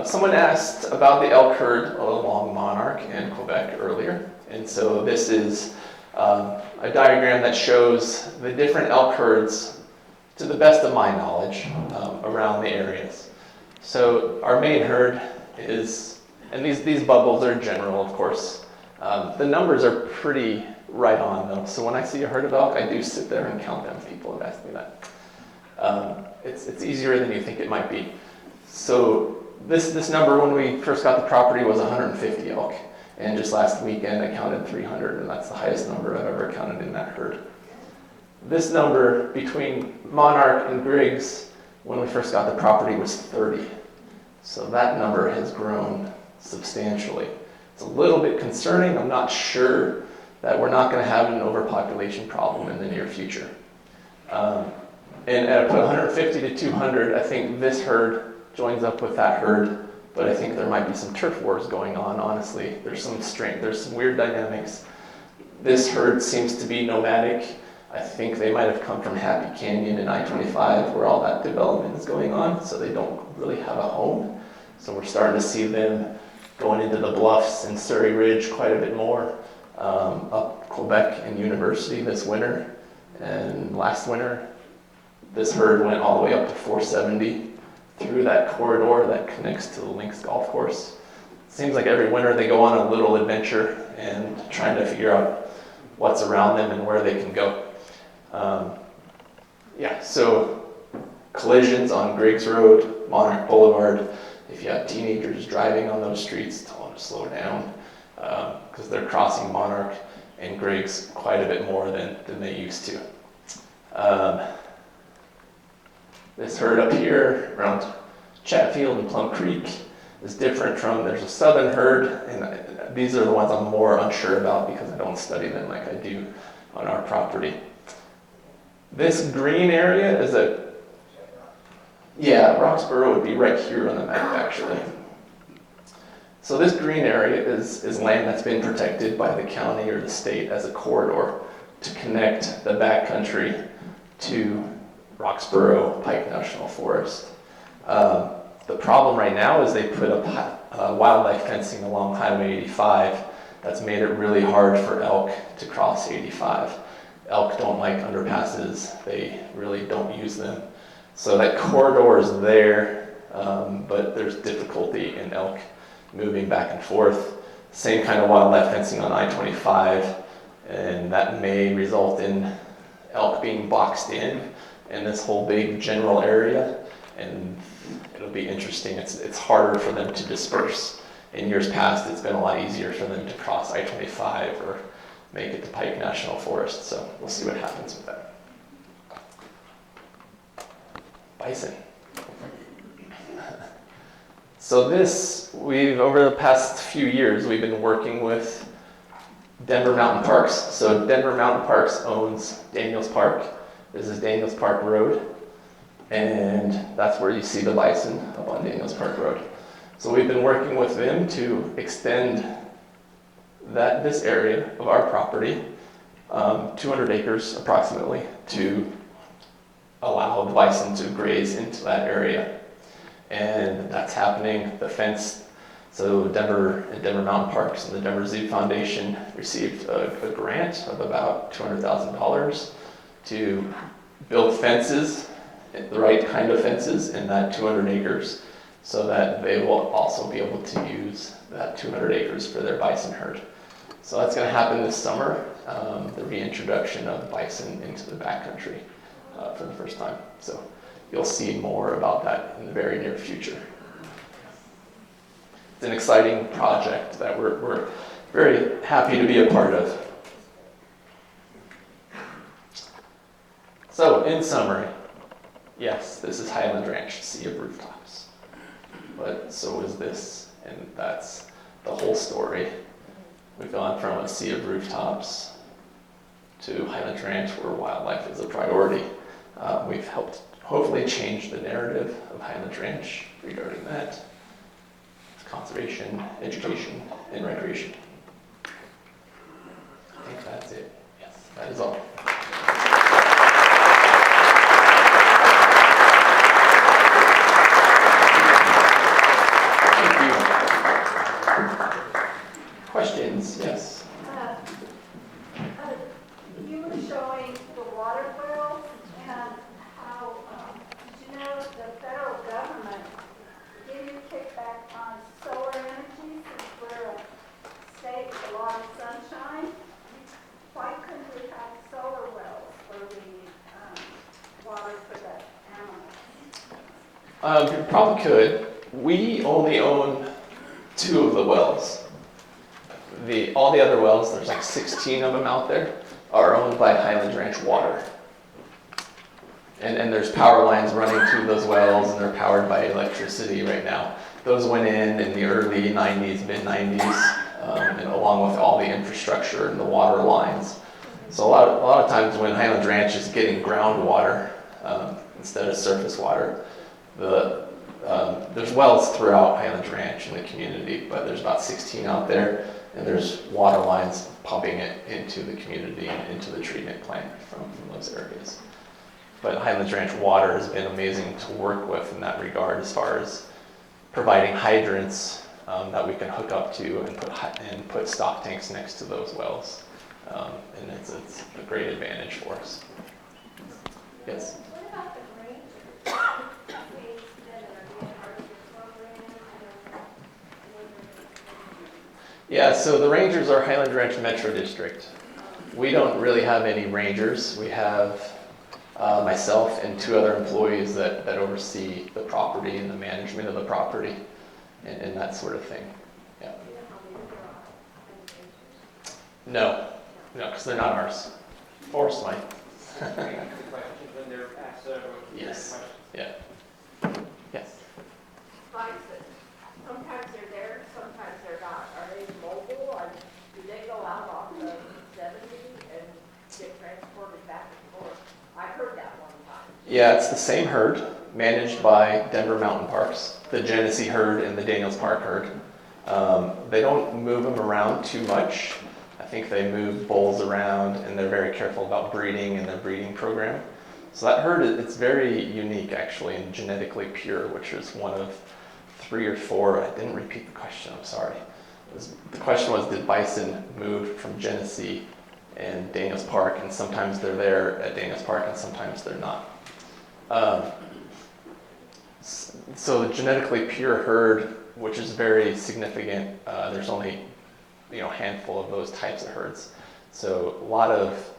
Someone asked about the elk herd along Monarch and Quebec earlier, and so this is a diagram that shows the different elk herds, to the best of my knowledge, around the areas. So our main herd is, and these bubbles are general, of course. The numbers are pretty right on though. So when I see a herd of elk, I do sit there and count them. People have asked me that. It's easier than you think it might be. So this number when we first got the property was 150 elk. And just last weekend I counted 300, and that's the highest number I've ever counted in that herd. This number between Monarch and Griggs, when we first got the property, was 30. So that number has grown substantially. It's a little bit concerning. I'm not sure that we're not going to have an overpopulation problem in the near future. And I put 150 to 200. I think this herd joins up with that herd, but I think there might be some turf wars going on, honestly. There's some strength, there's some weird dynamics. This herd seems to be nomadic. I think they might have come from Happy Canyon and I-25 where all that development is going on, so they don't really have a home. So we're starting to see them going into the bluffs and Surrey Ridge quite a bit more, up Quebec and University this winter. And last winter, this herd went all the way up to 470 through that corridor that connects to the Lynx golf course. Seems like every winter they go on a little adventure and trying to figure out what's around them and where they can go. So collisions on Griggs Road, Monarch Boulevard. If you have teenagers driving on those streets, tell them to slow down because they're crossing Monarch and Griggs quite a bit more than they used to. This herd up here around Chatfield and Plum Creek is different from, there's a southern herd, and these are the ones I'm more unsure about because I don't study them like I do on our property. This green area is Roxborough would be right here on the map actually. So this green area is land that's been protected by the county or the state as a corridor to connect the backcountry to Roxborough Pike National Forest. The problem right now is they put up wildlife fencing along Highway 85 that's made it really hard for elk to cross 85. Elk don't like underpasses, they really don't use them. So that corridor is there, but there's difficulty in elk moving back and forth. Same kind of wildlife fencing on I-25, and that may result in elk being boxed in this whole big general area, and it'll be interesting. It's harder for them to disperse. In years past, it's been a lot easier for them to cross I-25 or make it to Pike National Forest, so we'll see what happens with that. Bison. So over the past few years, we've been working with Denver Mountain Parks. So Denver Mountain Parks owns Daniels Park. This is Daniels Park Road, and that's where you see the bison, up on Daniels Park Road. So we've been working with them to extend this area of our property, 200 acres approximately, to allow the bison to graze into that area. And that's happening. The fence, so Denver Mountain Parks and the Denver Zoo Foundation received a grant of about $200,000 to build fences, the right kind of fences in that 200 acres, so that they will also be able to use that 200 acres for their bison herd. So that's going to happen this summer, the reintroduction of bison into the backcountry for the first time. So you'll see more about that in the very near future. It's an exciting project that we're very happy to be a part of. So, in summary, yes, this is Highlands Ranch, sea of rooftops. But so is this, and that's the whole story. We've gone from a sea of rooftops to Highlands Ranch, where wildlife is a priority. We've helped hopefully change the narrative of Highlands Ranch regarding that. Conservation, education, and recreation. I think that's it. Yes, that is all. Questions? Yes. You were showing the water wells and how, did you know the federal government gave you kickback on solar energy since we're a state with a lot of sunshine? Why couldn't we have solar wells where we water for the animals? You probably could. We only own 2 of the wells. All the other wells, there's like 16 of them out there, are owned by Highlands Ranch Water. And there's power lines running to those wells, and they're powered by electricity right now. Those went in the early 90s, mid-90s, and along with all the infrastructure and the water lines. So a lot of times when Highlands Ranch is getting groundwater instead of surface water, there's wells throughout Highlands Ranch in the community, but there's about 16 out there, and there's water lines pumping it into the community and into the treatment plant from those areas. But Highlands Ranch Water has been amazing to work with in that regard, as far as providing hydrants that we can hook up to and put stock tanks next to those wells. And it's a great advantage for us. Yes? What about the rangers? Yeah, so the rangers are Highlands Ranch Metro District. We don't really have any rangers. We have myself and 2 other employees that oversee the property and the management of the property and that sort of thing. Yeah. No, because they're not ours. Forest might. when they're asked Yes. questions. Yeah. Yes. Bison, sometimes they're there, sometimes they're not. Are they mobile, or do they go out on the 70 and get transported back and forth? I heard that one time. Yeah, it's the same herd managed by Denver Mountain Parks, the Genesee herd and the Daniels Park herd. They don't move them around too much. I think they move bulls around, and they're very careful about breeding in their breeding program. So that herd, it's very unique actually, and genetically pure, which is one of 3 or 4. I didn't repeat the question, I'm sorry. The question was, did bison move from Genesee and Daniels Park? And sometimes they're there at Daniels Park and sometimes they're not. So the genetically pure herd, which is very significant, there's only a handful of those types of herds. So a lot of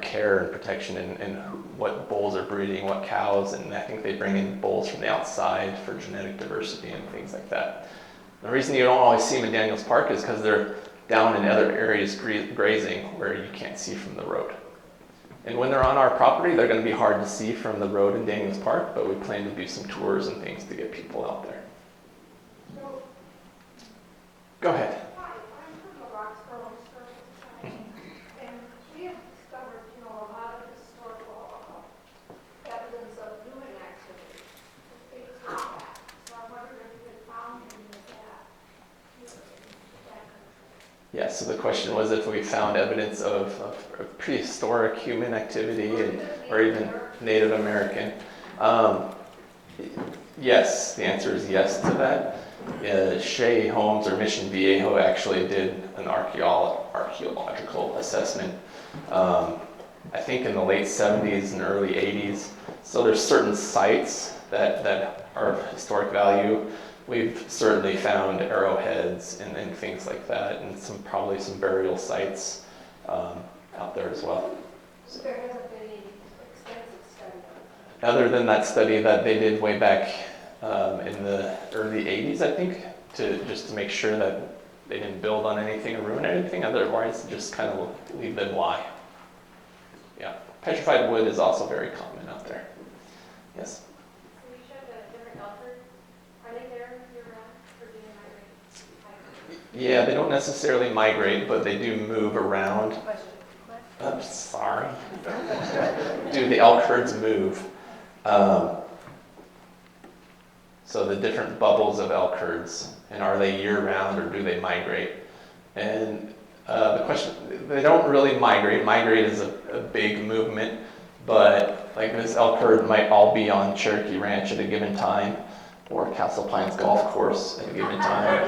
care and protection in what bulls are breeding, what cows, and I think they bring in bulls from the outside for genetic diversity and things like that. The reason you don't always see them in Daniels Park is because they're down in other areas grazing where you can't see from the road. And when they're on our property, they're going to be hard to see from the road in Daniels Park, but we plan to do some tours and things to get people out there. So, Go ahead. hi, I'm from the Roxborough Historical Society, and we have discovered, a lot of historical evidence of human activity. Things like that. So I wondered if you had found any of that here in Backcountry. Yeah, so the question was if we found evidence of prehistoric human activity or even Native American. Yes, the answer is yes to that. Shea Holmes or Mission Viejo actually did an archaeological assessment, I think in the late 70s and early 80s. So there's certain sites that are of historic value. We've certainly found arrowheads and things like that, and probably some burial sites out there as well. So there hasn't been any extensive study of it. Other than that study that they did way back in the early 80s, I think, just to make sure that they didn't build on anything or ruin anything. Otherwise, just kind of leave them lie. Yeah, petrified wood is also very common out there. Yes. So you showed the different elk herds. Are they there year-round, or do they migrate? Yeah, they don't necessarily migrate, but they do move around. Question. I'm sorry. Do the elk herds move? So the different bubbles of elk herds, and are they year-round or do they migrate? And the question, they don't really migrate. Migrate is a big movement, but like this elk herd might all be on Cherokee Ranch at a given time, or Castle Pines Golf Course at a given time,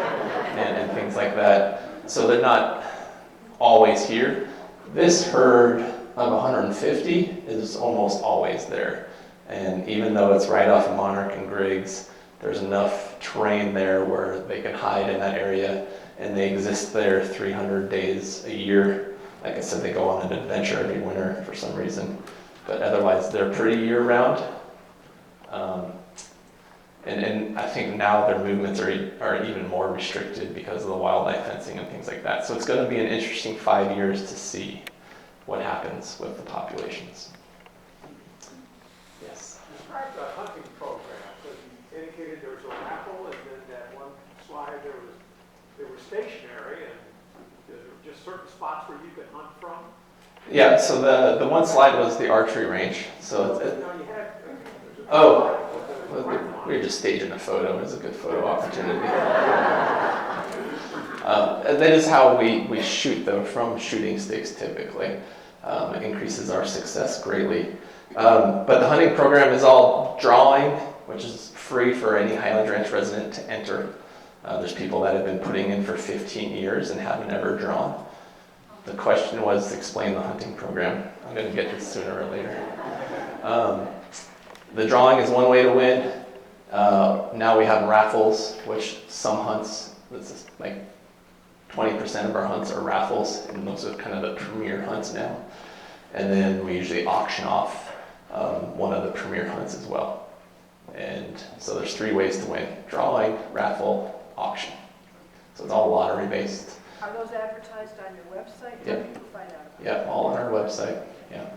and things like that. So they're not always here. This herd of 150 is almost always there. And even though it's right off of Monarch and Griggs, there's enough terrain there where they can hide in that area, and they exist there 300 days a year. Like I said, they go on an adventure every winter for some reason, but otherwise they're pretty year-round. And I think now their movements are even more restricted because of the wildlife fencing and things like that. So it's going to be an interesting 5 years to see what happens with the populations. Yes. Describe the hunting program. So you indicated there was a raffle, and then that one slide they were stationary, and there were just certain spots where you could hunt from. Yeah, so the one slide was the archery range. So No, you had. Oh, we were just staging a photo. It was a good photo opportunity. And that is how we shoot, though, from shooting sticks typically. It increases our success greatly. But the hunting program is all drawing, which is free for any Highlands Ranch resident to enter. There's people that have been putting in for 15 years and haven't ever drawn. The question was to explain the hunting program. I'm going to get this sooner or later. The drawing is one way to win. Now we have raffles, which some hunts, this is like 20% of our hunts are raffles, and those are kind of the premier hunts now. And then we usually auction off one of the premier hunts as well. And so there's 3 ways to win: drawing, raffle, auction. So it's all lottery based. Are those advertised on your website? Yep. How do people find out? Yeah, all on our website. Yeah.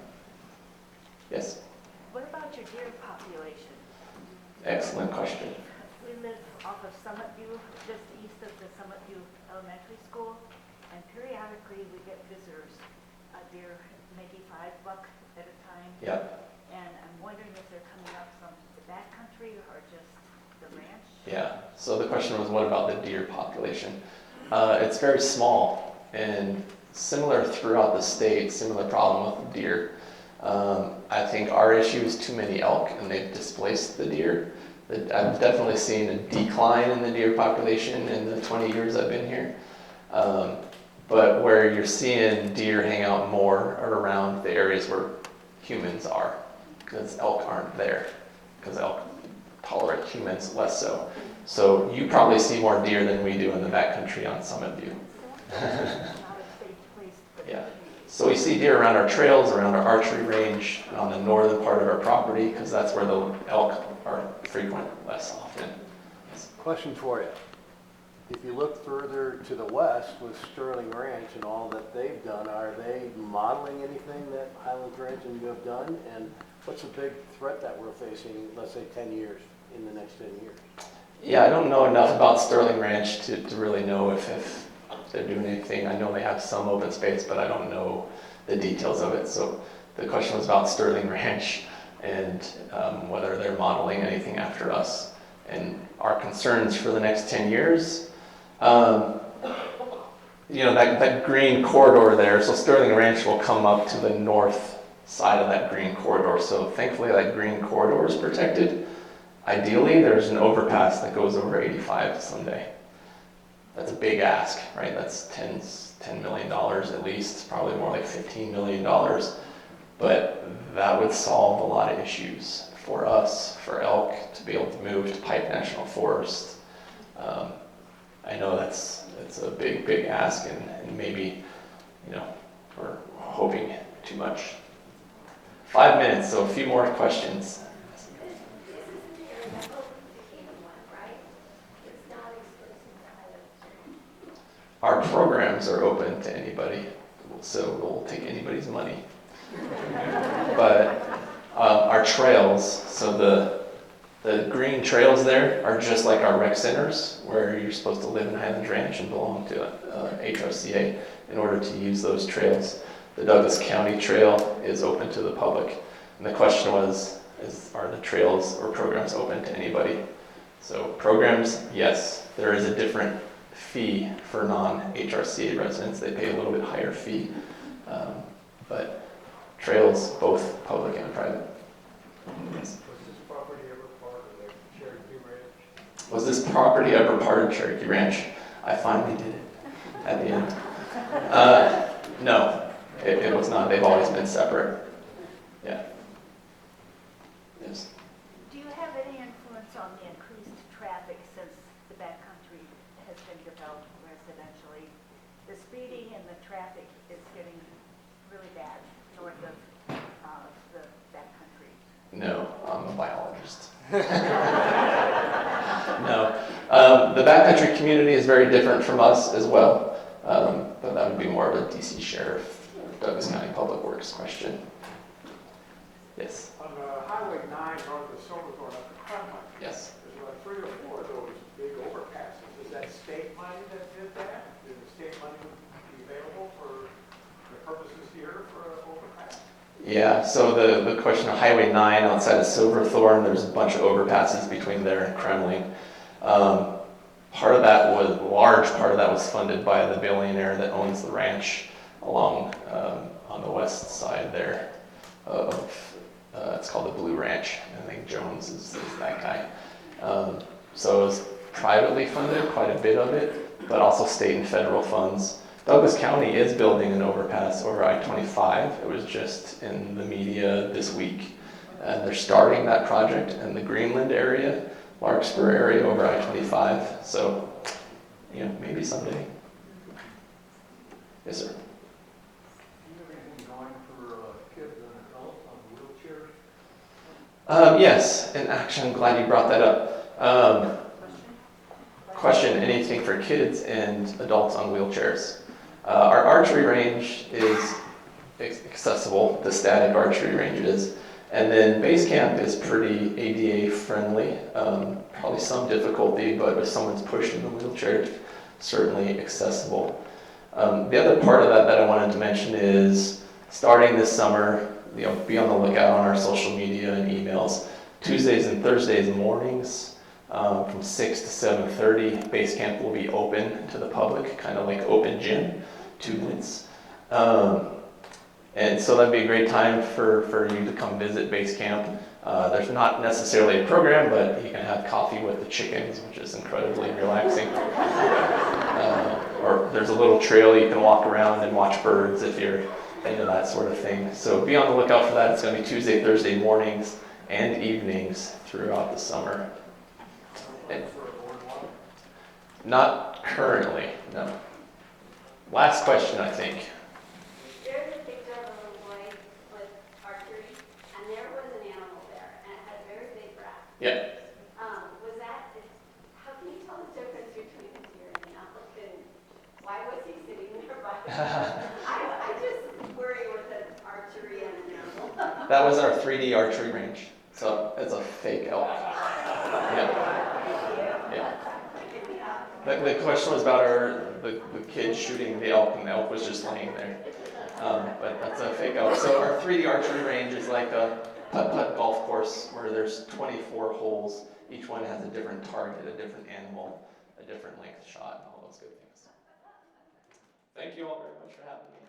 Yes. What about your deer population? Excellent question. We live off of Summit View, just east of the Summit View Elementary School, and periodically we get visitors, deer, maybe 5 buck at a time. Yep. And I'm wondering if they're coming up from the backcountry or just the ranch? Yeah. So the question was, what about the deer population? It's very small and similar throughout the state, similar problem with deer. I think our issue is too many elk and they've displaced the deer. I've definitely seen a decline in the deer population in the 20 years I've been here. But where you're seeing deer hang out more are around the areas where humans are, because elk aren't there, because elk tolerate humans less so. So you probably see more deer than we do in the backcountry on Summit View. Not a safe place, but Yeah. So we see deer around our trails, around our archery range, on the northern part of our property, because that's where the elk are frequent less often. Question for you. If you look further to the west with Sterling Ranch and all that they've done, are they modeling anything that Highlands Ranch and you have done? And what's the big threat that we're facing, let's say 10 years, in the next 10 years? Yeah, I don't know enough about Sterling Ranch to really know if they're doing anything. I know they have some open space, but I don't know the details of it. So the question was about Sterling Ranch and whether they're modeling anything after us. And our concerns for the next 10 years, you know, that green corridor there, so Sterling Ranch will come up to the north side of that green corridor. So thankfully that green corridor is protected. Ideally, there's an overpass that goes over 85 someday. That's a big ask, right? That's $10 million at least, probably more like $15 million. But that would solve a lot of issues for us, for elk, to be able to move to Pipe National Forest. I know it's a big ask, and maybe, you know, we're hoping too much. 5 minutes, so a few more questions. This is an area open to anyone, right? It's not exclusive to Highlands. Our programs are open to anybody, so we'll take anybody's money. But our trails, so the green trails there are just like our rec centers, where you're supposed to live in Highlands Ranch and belong to HRCA in order to use those trails. The Douglas County Trail is open to the public. And the question was, are the trails or programs open to anybody? So programs, yes. There is a different fee for non-HRCA residents. They pay a little bit higher fee. But trails, both public and private. Yes. Was this property ever part of Cherokee Ranch? I finally did it at the end. No, it was not. They've always been separate. Yeah. Yes. Do you have any influence on the increased traffic since the backcountry has been developed residentially? The speeding and the traffic is getting really bad north of the backcountry. No, I'm a biologist. No. The backcountry community is very different from us as well, but that would be more of a DC Sheriff, Douglas County Public Works question. Yes. On Highway 9 north of Silverthorne up to Crumlin, Yes. there's about 3 or 4 of those big overpasses. Is that state money that did that? Did the state money be available for the purposes here for an overpass? Yeah, so the question of Highway 9 outside of Silverthorne, there's a bunch of overpasses between there and Kremling. Large part of that was funded by the billionaire that owns the ranch along on the west side there it's called the Blue Ranch. I think Jones is that guy. So it was privately funded, quite a bit of it, but also state and federal funds. Douglas County is building an overpass over I-25. It was just in the media this week. And they're starting that project in the Greenland area, Larkspur area over I-25. So, you know, maybe someday. Yes, sir. Do you have anything going for kids and adults on wheelchairs? Yes, and actually I'm glad you brought that up. Question, anything for kids and adults on wheelchairs? Our archery range is accessible, the static archery range is, And then base camp is pretty ADA friendly, probably some difficulty, but if someone's pushed in the wheelchair, it's certainly accessible. The other part of that I wanted to mention is starting this summer, be on the lookout on our social media and emails. Tuesdays and Thursdays mornings from 6 to 7:30, base camp will be open to the public, kind of like open gym, 2 minutes. And so that'd be a great time for you to come visit base camp. There's not necessarily a program, but you can have coffee with the chickens, which is incredibly relaxing. Or there's a little trail you can walk around and watch birds if you're into that sort of thing. So be on the lookout for that. It's going to be Tuesday, Thursday mornings and evenings throughout the summer. And not currently, no. Last question, I think. There's a picture of a little boy with archery, and there was an animal there, and it had a very big rat. Yeah. Was that, how can you tell the difference between a deer and an elk, and why was he sitting nearby? I just worry with an archery and an animal. That was our 3D archery range. So it's a fake elk. Yeah. The question was about the kid shooting the elk, and the elk was just laying there. But that's a fake elk. So our 3D archery range is like a putt-putt golf course where there's 24 holes. Each one has a different target, a different animal, a different length shot, and all those good things. Thank you all very much for having me.